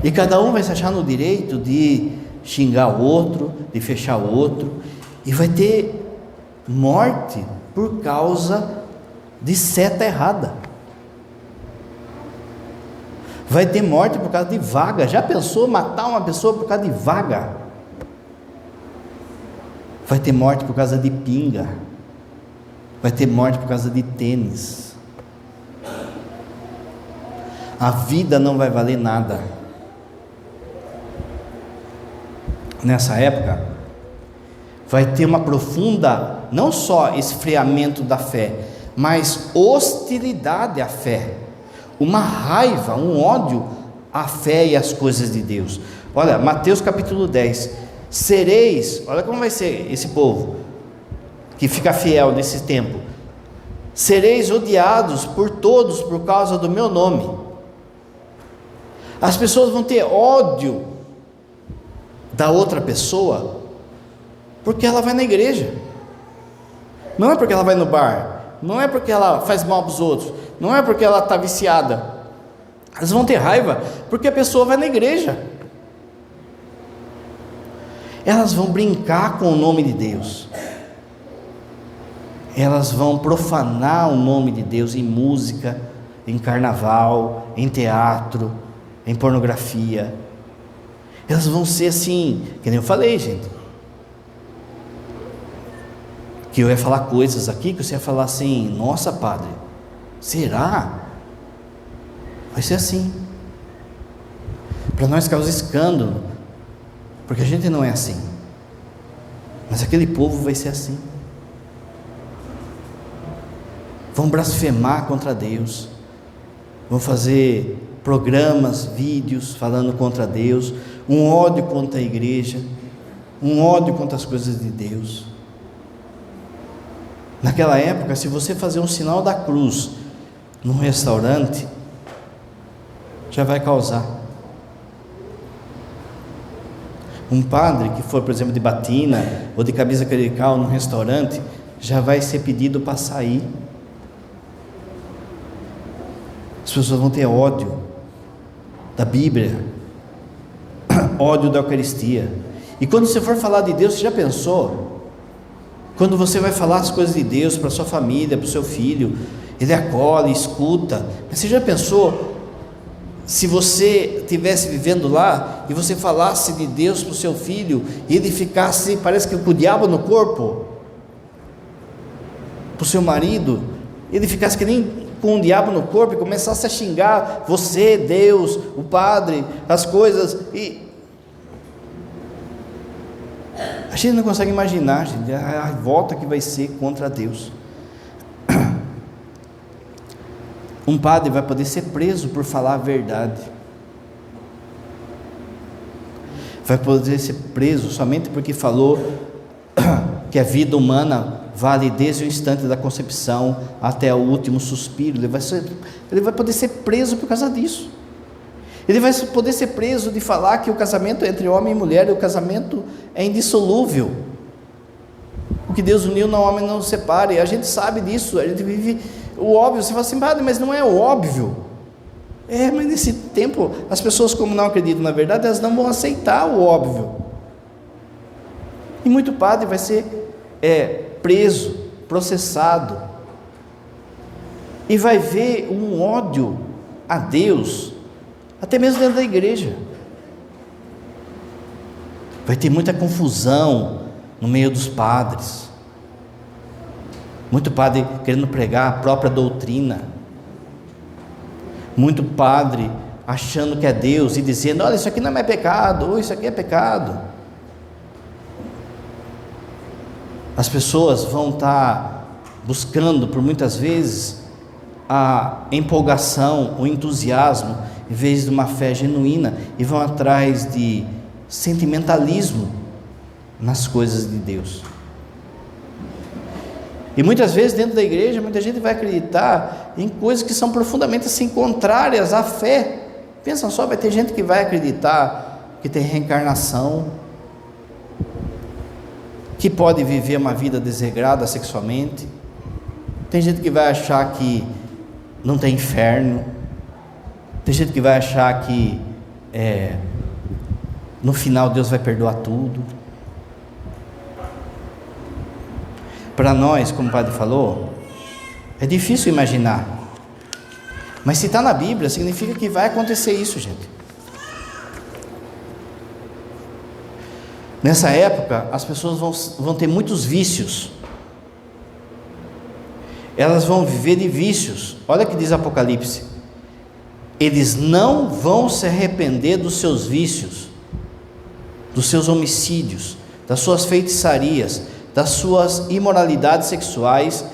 E cada um vai se achar no direito de xingar o outro, de fechar o outro, e vai ter morte por causa de seta errada. Vai ter morte por causa de vaga. Já pensou matar uma pessoa por causa de vaga? Vai ter morte por causa de pinga. Vai ter morte por causa de tênis. A vida não vai valer nada. Nessa época, vai ter uma profunda, não só esfriamento da fé, mas hostilidade à fé, uma raiva, um ódio à fé e às coisas de Deus. Olha, Mateus capítulo 10, sereis, olha como vai ser esse povo, que fica fiel nesse tempo, sereis odiados por todos por causa do meu nome. As pessoas vão ter ódio da outra pessoa, porque ela vai na igreja, não é porque ela vai no bar, não é porque ela faz mal para os outros, não é porque ela está viciada. Elas vão ter raiva porque a pessoa vai na igreja. Elas vão brincar com o nome de Deus, elas vão profanar o nome de Deus em música, em carnaval, em teatro, em pornografia. Elas vão ser assim, que nem eu falei, gente, que eu ia falar coisas aqui, que você ia falar assim, nossa padre, será? Vai ser assim, para nós causa escândalo, porque a gente não é assim, mas aquele povo vai ser assim. Vão blasfemar contra Deus, vão fazer programas, vídeos falando contra Deus, um ódio contra a igreja, um ódio contra as coisas de Deus. Naquela época, se você fazer um sinal da cruz num restaurante, já vai causar. Um padre que for, por exemplo, de batina ou de camisa clerical num restaurante, já vai ser pedido para sair. As pessoas vão ter ódio da Bíblia, ódio da Eucaristia. E quando você for falar de Deus, você já pensou? Quando você vai falar as coisas de Deus para sua família, para o seu filho, ele acolhe, escuta. Mas você já pensou se você estivesse vivendo lá e você falasse de Deus para o seu filho e ele ficasse, parece que com o diabo no corpo, para o seu marido, ele ficasse que nem com o diabo no corpo e começasse a xingar você, Deus, o padre, as coisas, e a gente não consegue imaginar, gente, a revolta que vai ser contra Deus. Um padre vai poder ser preso por falar a verdade, vai poder ser preso somente porque falou que a vida humana vale desde o instante da concepção até o último suspiro. Ele vai poder ser preso por causa disso. Ele vai poder ser preso de falar que o casamento entre homem e mulher, o casamento é indissolúvel, o que Deus uniu, não homem não separe. A gente sabe disso, a gente vive o óbvio. Você fala assim, padre, mas não é o óbvio. Mas nesse tempo, as pessoas, como não acreditam na verdade, elas não vão aceitar o óbvio, e muito padre vai ser preso, processado, e vai ver um ódio a Deus, até mesmo dentro da igreja. Vai ter muita confusão no meio dos padres, muito padre querendo pregar a própria doutrina, muito padre achando que é Deus e dizendo, olha, isso aqui não é mais pecado, ou isso aqui é pecado. As pessoas vão estar buscando, por muitas vezes, a empolgação, o entusiasmo, em vez de uma fé genuína, e vão atrás de sentimentalismo nas coisas de Deus. E muitas vezes dentro da igreja, muita gente vai acreditar em coisas que são profundamente assim, contrárias à fé. Pensa só, vai ter gente que vai acreditar que tem reencarnação, que pode viver uma vida desregrada sexualmente, Tem gente que vai achar que não tem inferno. Tem gente que vai achar que no final Deus vai perdoar tudo. Para nós, como o padre falou, é difícil imaginar. Mas se está na Bíblia, significa que vai acontecer isso, gente. Nessa época, as pessoas vão ter muitos vícios. Elas vão viver de vícios. Olha o que diz Apocalipse. Eles não vão se arrepender dos seus vícios, dos seus homicídios, das suas feitiçarias, das suas imoralidades sexuais,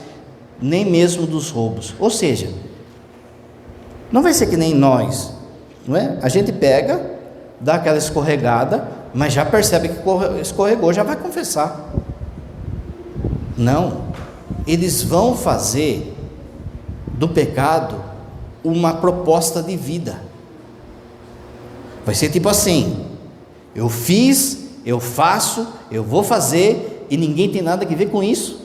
nem mesmo dos roubos. Ou seja, não vai ser que nem nós, não é? A gente pega, dá aquela escorregada, mas já percebe que escorregou, já vai confessar. Não, eles vão fazer do pecado uma proposta de vida. Vai ser tipo assim: eu fiz, eu faço, eu vou fazer, e ninguém tem nada a ver com isso.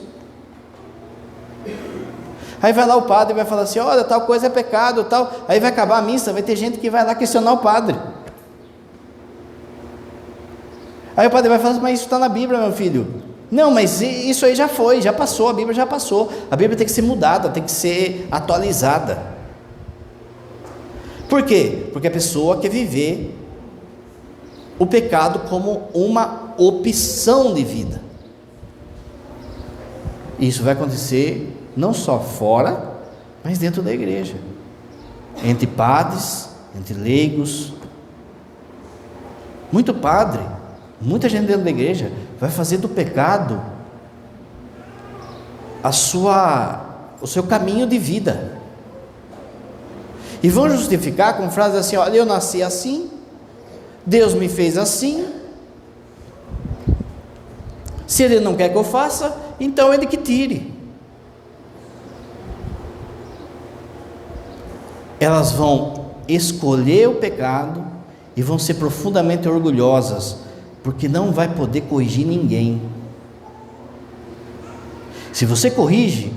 Aí vai lá o padre e vai falar assim: olha, tal coisa é pecado, tal. Aí vai acabar a missa, vai ter gente que vai lá questionar o padre. Aí o padre vai falar assim: mas isso está na Bíblia, meu filho. Não, mas isso aí já foi, já passou, a Bíblia já passou. A Bíblia tem que ser mudada, tem que ser atualizada. Por quê? Porque a pessoa quer viver o pecado como uma opção de vida. Isso vai acontecer não só fora, mas dentro da igreja, entre padres, entre leigos. Muito padre, muita gente dentro da igreja vai fazer do pecado o seu caminho de vida, e vão justificar com frases assim: olha, eu nasci assim, Deus me fez assim, se Ele não quer que eu faça, então Ele que tire. Elas vão escolher o pecado e vão ser profundamente orgulhosas, porque não vai poder corrigir ninguém. Se você corrige,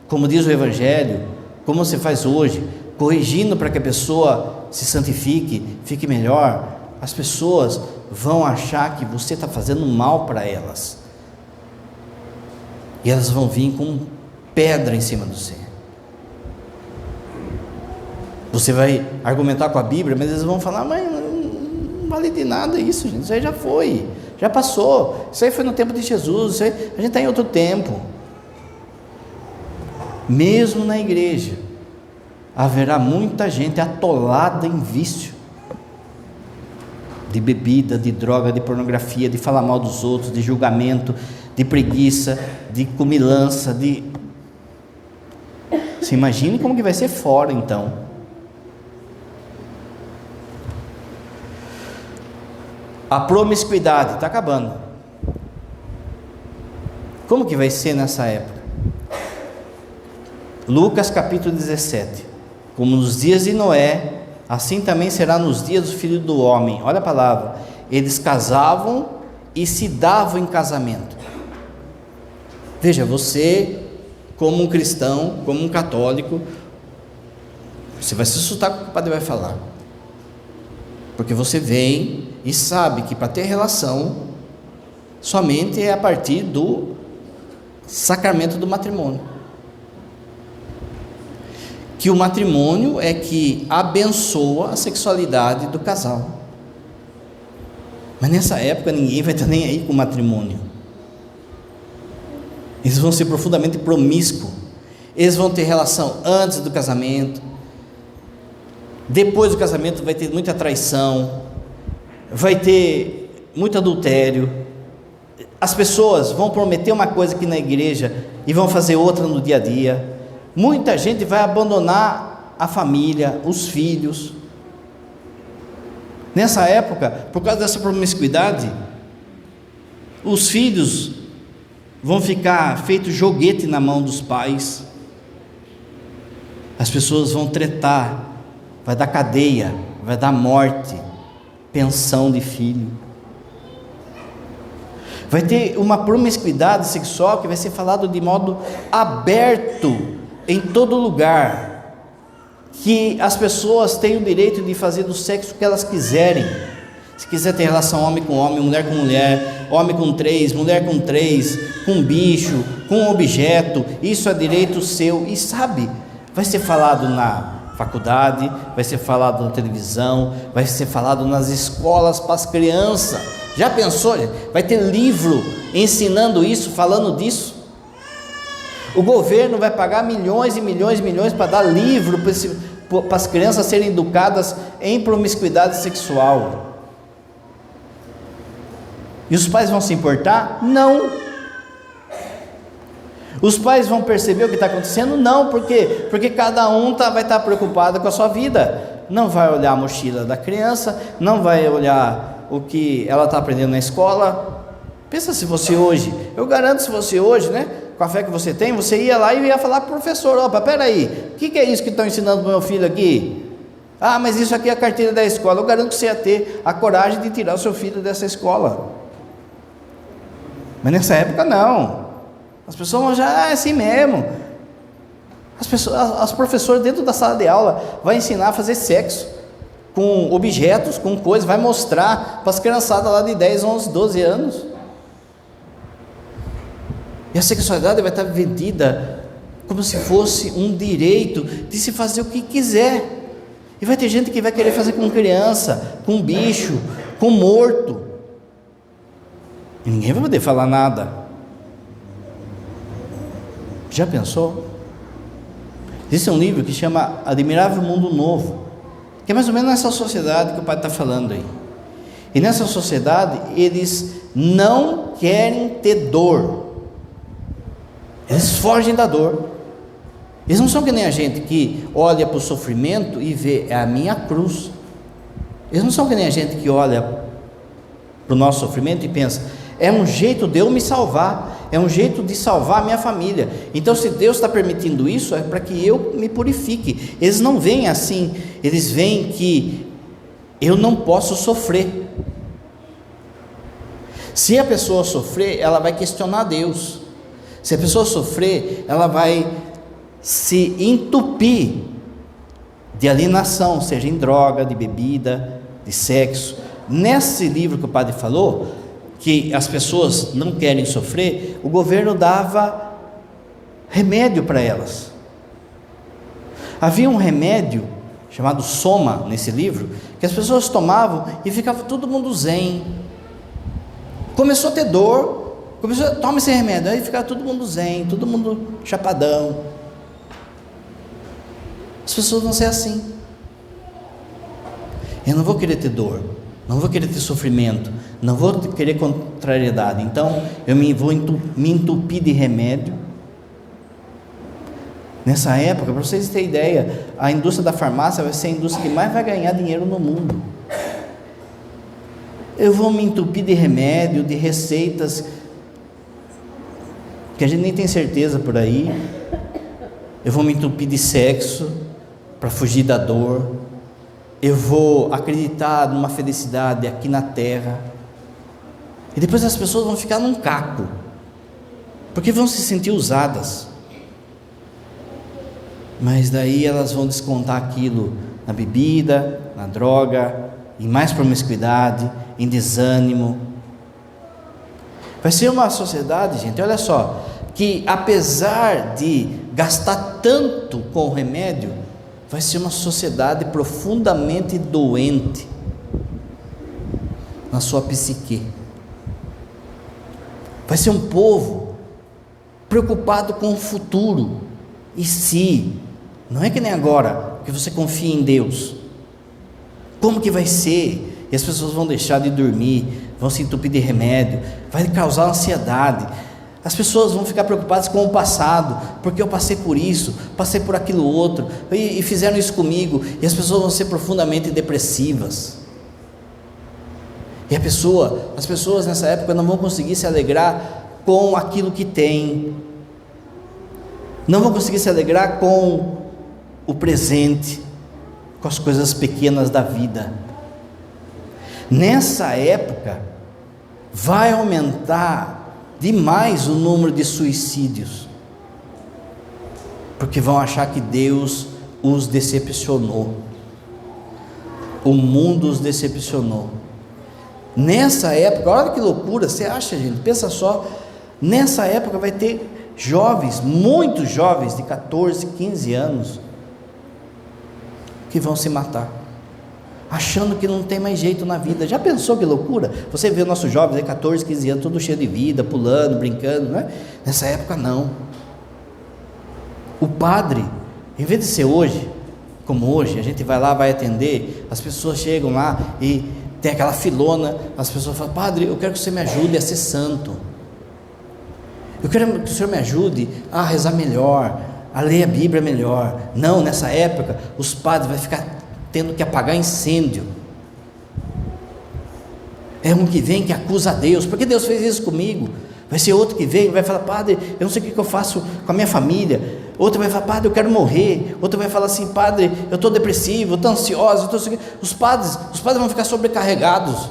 como diz o Evangelho, como você faz hoje, corrigindo para que a pessoa se santifique, fique melhor, as pessoas vão achar que você está fazendo mal para elas, e elas vão vir com pedra em cima de você. Você vai argumentar com a Bíblia, mas eles vão falar: mas não vale de nada isso, gente, isso aí já foi, já passou, isso aí foi no tempo de Jesus, isso aí, a gente está em outro tempo. Mesmo na igreja, haverá muita gente atolada em vício, de bebida, de droga, de pornografia, de falar mal dos outros, de julgamento, de preguiça, de comilança, Você imagine como que vai ser fora então. A promiscuidade está acabando. Como que vai ser nessa época? Lucas capítulo 17. Como nos dias de Noé, assim também será nos dias do Filho do Homem. Olha a palavra: eles casavam e se davam em casamento. Veja, você, como um cristão, como um católico, você vai se assustar com o que o padre vai falar, porque você vem e sabe que para ter relação somente é a partir do sacramento do matrimônio, que o matrimônio é que abençoa a sexualidade do casal. Mas nessa época ninguém vai estar nem aí com o matrimônio. Eles vão ser profundamente promíscuos. Eles vão ter relação antes do casamento, depois do casamento vai ter muita traição, vai ter muito adultério. As pessoas vão prometer uma coisa aqui na igreja e vão fazer outra no dia a dia. Muita gente vai abandonar a família, os filhos. Nessa época, por causa dessa promiscuidade, os filhos vão ficar feitos joguete na mão dos pais. As pessoas vão tretar, vai dar cadeia, vai dar morte, pensão de filho. Vai ter uma promiscuidade sexual que vai ser falado de modo aberto em todo lugar, que as pessoas têm o direito de fazer do sexo o que elas quiserem. Se quiser ter relação homem com homem, mulher com mulher, homem com três, mulher com três, com bicho, com objeto, isso é direito seu. E sabe, vai ser falado na faculdade, vai ser falado na televisão, vai ser falado nas escolas para as crianças. Já pensou? Vai ter livro ensinando isso, falando disso. O governo vai pagar milhões e milhões e milhões para dar livro para as crianças serem educadas em promiscuidade sexual. E os pais vão se importar? Não. Os pais vão perceber o que está acontecendo? Não. Por quê? Porque cada um vai estar preocupado com a sua vida. Não vai olhar a mochila da criança, não vai olhar o que ela está aprendendo na escola. Pensa se você hoje, eu garanto, se você hoje, né, com a fé que você tem, você ia lá e ia falar para o professor: opa, peraí, o que é isso que estão ensinando para o meu filho aqui? Ah, mas isso aqui é a carteira da escola. Eu garanto que você ia ter a coragem de tirar o seu filho dessa escola. Mas nessa época não. As pessoas vão já, é assim mesmo. As professoras dentro da sala de aula vai ensinar a fazer sexo com objetos, com coisas, vai mostrar para as criançadas lá de 10, 11, 12 anos. E a sexualidade vai estar vendida como se fosse um direito de se fazer o que quiser. E vai ter gente que vai querer fazer com criança, com bicho, com morto. E ninguém vai poder falar nada. Já pensou? Existe um livro que chama Admirável Mundo Novo, que é mais ou menos nessa sociedade que o pai está falando aí. E nessa sociedade eles não querem ter dor. Eles fogem da dor. Eles não são que nem a gente que olha para o sofrimento e vê, é a minha cruz. Eles não são que nem a gente que olha para o nosso sofrimento e pensa, é um jeito de eu me salvar, é um jeito de salvar a minha família. Então, se Deus está permitindo isso, é para que eu me purifique. Eles não veem assim, eles veem que eu não posso sofrer. Se a pessoa sofrer, ela vai questionar Deus. Se a pessoa sofrer, ela vai se entupir de alienação, seja em droga, de bebida, de sexo. Nesse livro que o padre falou, que as pessoas não querem sofrer, o governo dava remédio para elas. Havia um remédio chamado Soma nesse livro, que as pessoas tomavam e ficava todo mundo zen. Começou a ter dor, toma esse remédio, aí ficava todo mundo zen, todo mundo chapadão. As pessoas vão ser assim. Eu não vou querer ter dor, não vou querer ter sofrimento, não vou querer contrariedade, então eu vou me entupir de remédio. Nessa época, para vocês terem ideia, a indústria da farmácia vai ser a indústria que mais vai ganhar dinheiro no mundo. Eu vou me entupir de remédio, de receitas que a gente nem tem certeza por aí. Eu vou me entupir de sexo para fugir da dor. Eu vou acreditar numa felicidade aqui na terra. E depois as pessoas vão ficar num caco, porque vão se sentir usadas. Mas daí elas vão descontar aquilo na bebida, na droga, em mais promiscuidade, em desânimo. Vai ser uma sociedade, gente, olha só, que apesar de gastar tanto com o remédio, vai ser uma sociedade profundamente doente na sua psique. Vai ser um povo preocupado com o futuro. E se, não é que nem agora, que você confia em Deus. Como que vai ser? E as pessoas vão deixar de dormir, vão se entupir de remédio, vai causar ansiedade. As pessoas vão ficar preocupadas com o passado, porque eu passei por isso, passei por aquilo outro, e fizeram isso comigo, e as pessoas vão ser profundamente depressivas. E as pessoas nessa época não vão conseguir se alegrar com aquilo que tem, não vão conseguir se alegrar com o presente, com as coisas pequenas da vida. Nessa época, vai aumentar demais o número de suicídios. porque vão achar que Deus os decepcionou, o mundo os decepcionou. Nessa época, olha que loucura, você acha, gente? Pensa só, nessa época vai ter jovens, muitos jovens de 14, 15 anos, que vão se matar, achando que não tem mais jeito na vida. Já pensou que loucura? Você vê nossos jovens de 14, 15 anos, tudo cheio de vida, pulando, brincando, não é? Nessa época não. O padre, em vez de ser hoje, como hoje, a gente vai lá, vai atender, as pessoas chegam lá e tem aquela filona, as pessoas falam: padre, eu quero que você me ajude a ser santo, eu quero que o senhor me ajude a rezar melhor, a ler a Bíblia melhor. Não, nessa época, os padres vão ficar tendo que apagar incêndio. É um que vem que acusa a Deus, porque Deus fez isso comigo. Vai ser outro que vem, vai falar: padre, eu não sei o que eu faço com a minha família. Outro vai falar: padre, eu quero morrer. Outro vai falar assim: padre, eu estou depressivo, eu estou ansioso, Os padres vão ficar sobrecarregados,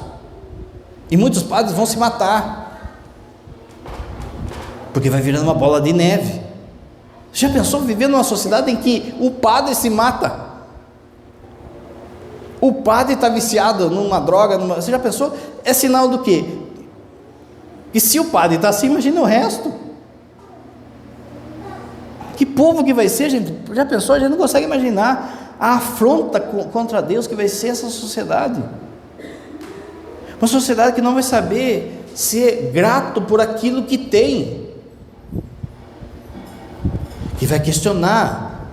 e muitos padres vão se matar, porque vai virando uma bola de neve. Já pensou viver numa sociedade em que o padre se mata? O padre está viciado numa droga, você já pensou? É sinal do quê? Que se o padre está assim, imagina o resto. Que povo que vai ser, gente? Já pensou? A gente não consegue imaginar a afronta contra Deus que vai ser essa sociedade. Uma sociedade que não vai saber ser grato por aquilo que tem, que vai questionar,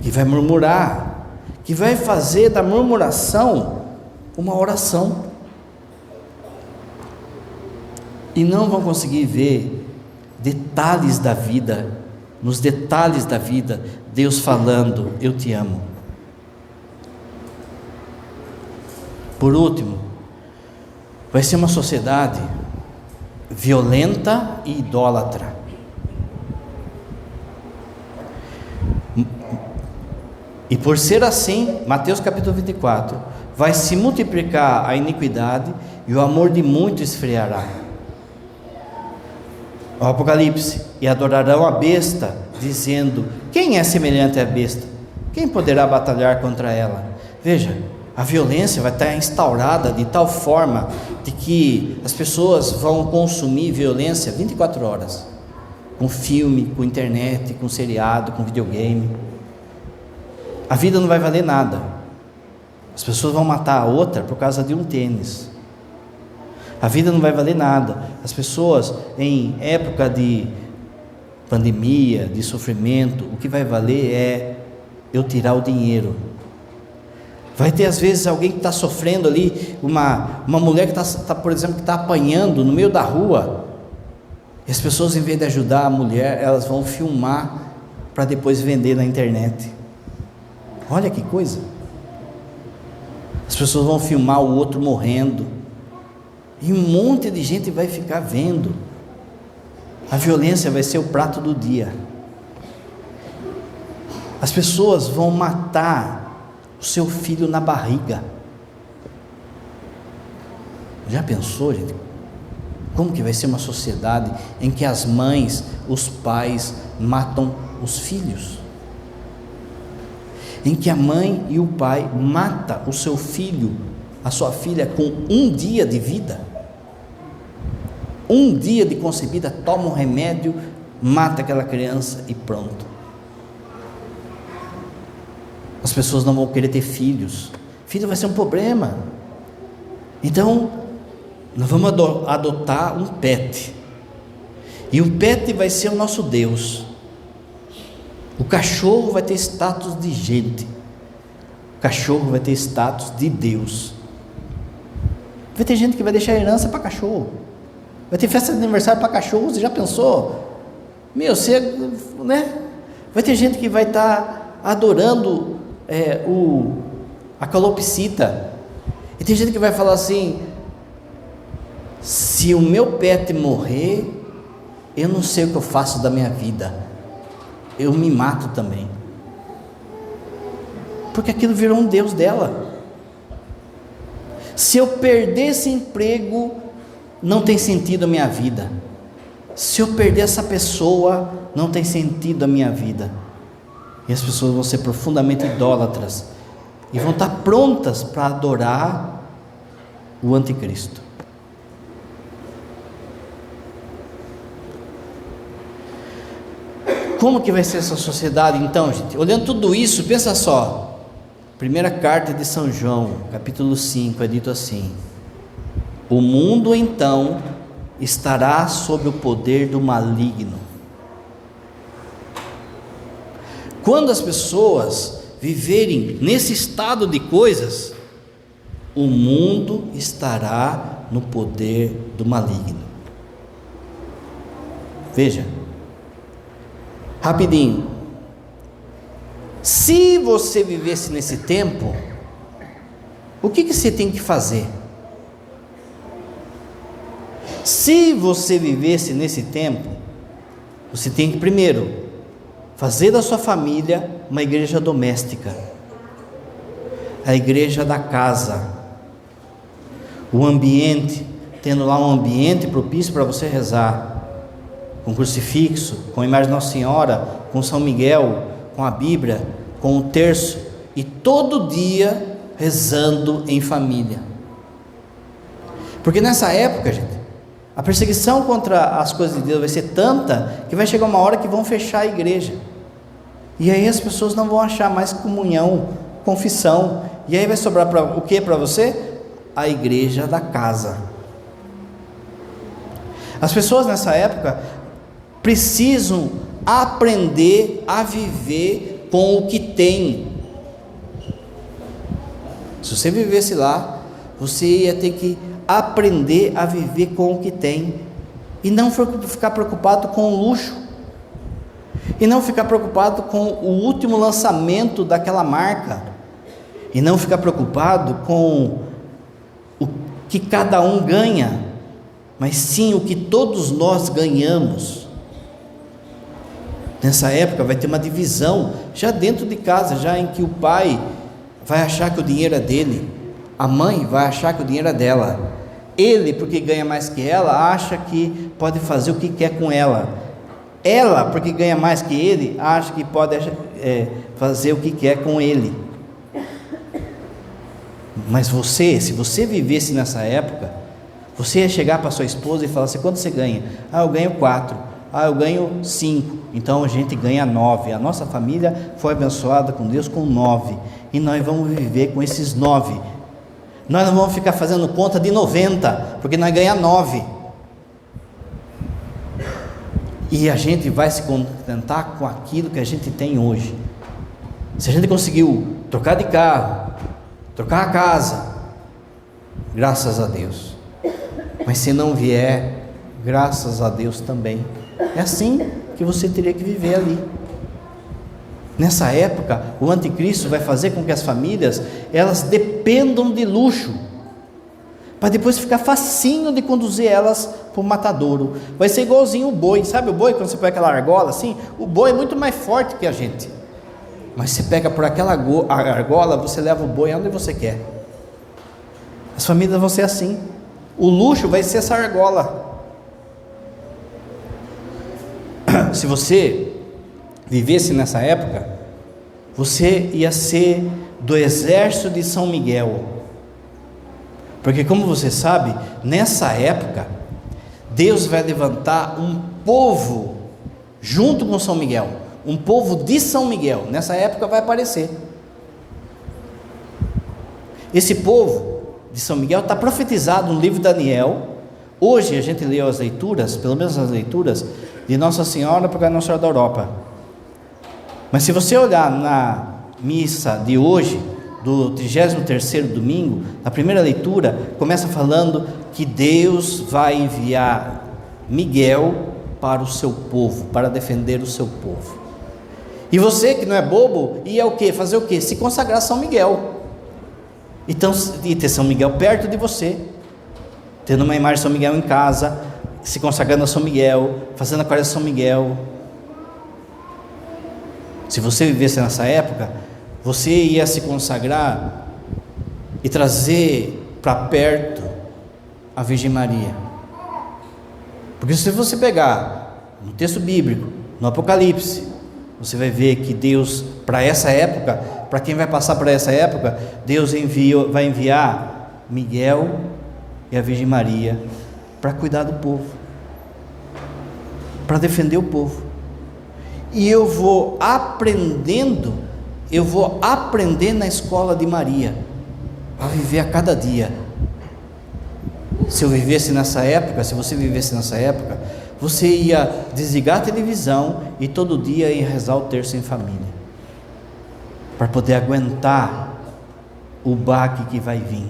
que vai murmurar, que vai fazer da murmuração uma oração, e não vão conseguir ver detalhes da vida. Nos detalhes da vida, Deus falando: eu te amo. Por último, vai ser uma sociedade violenta e idólatra. E por ser assim, Mateus capítulo 24, vai se multiplicar a iniquidade e o amor de muitos esfriará. O Apocalipse: e adorarão a besta, dizendo: quem é semelhante à besta? Quem poderá batalhar contra ela? Veja, a violência vai estar instaurada de tal forma de que as pessoas vão consumir violência 24 horas, com filme, com internet, com seriado, com videogame. A vida não vai valer nada. As pessoas vão matar a outra por causa de um tênis. A vida não vai valer nada. As pessoas, em época de pandemia, de sofrimento, o que vai valer é eu tirar o dinheiro. Vai ter às vezes alguém que está sofrendo ali, uma mulher que está, por exemplo, que está apanhando no meio da rua, e as pessoas, em vez de ajudar a mulher, elas vão filmar para depois vender na internet. Olha que coisa. As pessoas vão filmar o outro morrendo, e um monte de gente vai ficar vendo. A violência vai ser o prato do dia. As pessoas vão matar o seu filho na barriga. Já pensou, gente? Como que vai ser uma sociedade em que as mães, os pais matam os filhos? Em que a mãe e o pai matam o seu filho, a sua filha, com um dia de vida. Um dia de concebida, toma um remédio, mata aquela criança e pronto. As pessoas não vão querer ter filhos. Filho vai ser um problema. Então, nós vamos adotar um pet. E o pet vai ser o nosso Deus. O cachorro vai ter status de gente. O cachorro vai ter status de Deus. Vai ter gente que vai deixar herança para cachorro. Vai ter festa de aniversário para cachorro. Você já pensou? Meu, você, né? Vai ter gente que vai estar adorando a calopsita. E tem gente que vai falar assim: se o meu pet morrer, eu não sei o que eu faço da minha vida, eu me mato também, porque aquilo virou um Deus dela. Se eu perder esse emprego, não tem sentido a minha vida. Se eu perder essa pessoa, não tem sentido a minha vida. E as pessoas vão ser profundamente idólatras e vão estar prontas para adorar o anticristo. Como que vai ser essa sociedade então, gente? Olhando tudo isso, pensa só. Primeira carta de São João, capítulo 5, é dito assim: o mundo então estará sob o poder do maligno. Quando as pessoas viverem nesse estado de coisas, o mundo estará no poder do maligno. Veja, rapidinho, se você vivesse nesse tempo, o que você tem que fazer? Se você vivesse nesse tempo, você tem que primeiro fazer da sua família uma igreja doméstica, a igreja da casa, o ambiente, tendo lá um ambiente propício para você rezar, com crucifixo, com a imagem de Nossa Senhora, com São Miguel, com a Bíblia, com o terço, e todo dia rezando em família. Porque nessa época, gente, a perseguição contra as coisas de Deus vai ser tanta, que vai chegar uma hora que vão fechar a igreja, e aí as pessoas não vão achar mais comunhão, confissão, e aí vai sobrar o que para você? A igreja da casa. As pessoas nessa época precisam aprender a viver com o que tem. Se você vivesse lá, você ia ter que aprender a viver com o que tem, e não ficar preocupado com o luxo, e não ficar preocupado com o último lançamento daquela marca, e não ficar preocupado com o que cada um ganha, mas sim o que todos nós ganhamos. Nessa época vai ter uma divisão, já dentro de casa, já em que o pai vai achar que o dinheiro é dele, a mãe vai achar que o dinheiro é dela, ele, porque ganha mais que ela, acha que pode fazer o que quer com ela, ela, porque ganha mais que ele, acha que pode fazer o que quer com ele. Mas você, se você vivesse nessa época, você ia chegar para sua esposa e falar assim: quanto você ganha? Eu ganho 4, eu ganho 5, então a gente ganha 9, a nossa família foi abençoada com Deus com 9, e nós vamos viver com esses 9, nós não vamos ficar fazendo conta de 90, porque nós ganhamos 9, e a gente vai se contentar com aquilo que a gente tem hoje. Se a gente conseguiu trocar de carro, trocar a casa, graças a Deus, mas se não vier, graças a Deus também. É assim que você teria que viver ali. Nessa época, o anticristo vai fazer com que as famílias, elas dependam de luxo, para depois ficar facinho de conduzir elas para o matadouro. Vai ser igualzinho o boi, sabe o boi, quando você põe aquela argola assim, o boi é muito mais forte que a gente, mas você pega por aquela argola, você leva o boi aonde você quer. As famílias vão ser assim, o luxo vai ser essa argola. Se você vivesse nessa época, você ia ser do exército de São Miguel, porque como você sabe, nessa época, Deus vai levantar um povo, junto com São Miguel, um povo de São Miguel, nessa época vai aparecer. Esse povo de São Miguel está profetizado no livro de Daniel. Hoje a gente leu as leituras, pelo menos as leituras, de Nossa Senhora para Nossa Senhora da Europa. Mas se você olhar na missa de hoje, do 33º domingo, na primeira leitura, começa falando que Deus vai enviar Miguel para o seu povo, para defender o seu povo. E você que não é bobo, ia o quê? Fazer o quê? Se consagrar a São Miguel. Então, e ter São Miguel perto de você, tendo uma imagem de São Miguel em casa, se consagrando a São Miguel, fazendo a quaresma de São Miguel. Se você vivesse nessa época, você ia se consagrar e trazer para perto a Virgem Maria. Porque se você pegar no texto bíblico, no Apocalipse, você vai ver que Deus para essa época, para quem vai passar por essa época, Deus vai enviar Miguel e a Virgem Maria para cuidar do povo, para defender o povo. E eu vou aprendendo na escola de Maria, a viver a cada dia. Se você vivesse nessa época, você ia desligar a televisão e todo dia ia rezar o terço em família, para poder aguentar o baque que vai vir.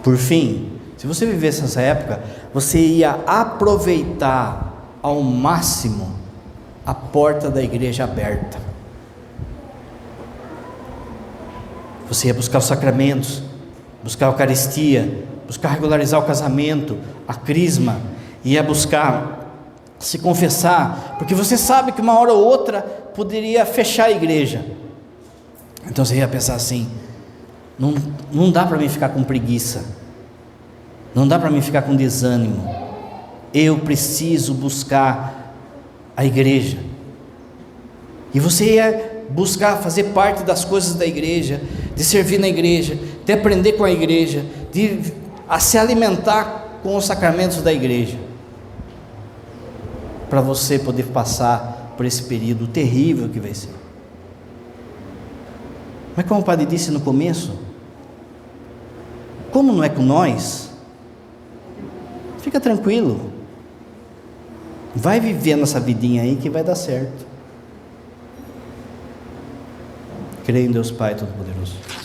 Por fim, se você vivesse nessa época, você ia aproveitar ao máximo a porta da igreja aberta. Você ia buscar os sacramentos, buscar a Eucaristia, buscar regularizar o casamento, a crisma, ia buscar se confessar, porque você sabe que uma hora ou outra poderia fechar a igreja. Então você ia pensar assim: não dá para mim ficar com preguiça, não dá para mim ficar com desânimo, eu preciso buscar a igreja. E você ia buscar fazer parte das coisas da igreja, de servir na igreja, de aprender com a igreja, a se alimentar com os sacramentos da igreja, para você poder passar por esse período terrível que vai ser. Mas como o padre disse no começo, como não é com nós, fica tranquilo, vai vivendo essa vidinha aí que vai dar certo. Creio em Deus Pai Todo-Poderoso,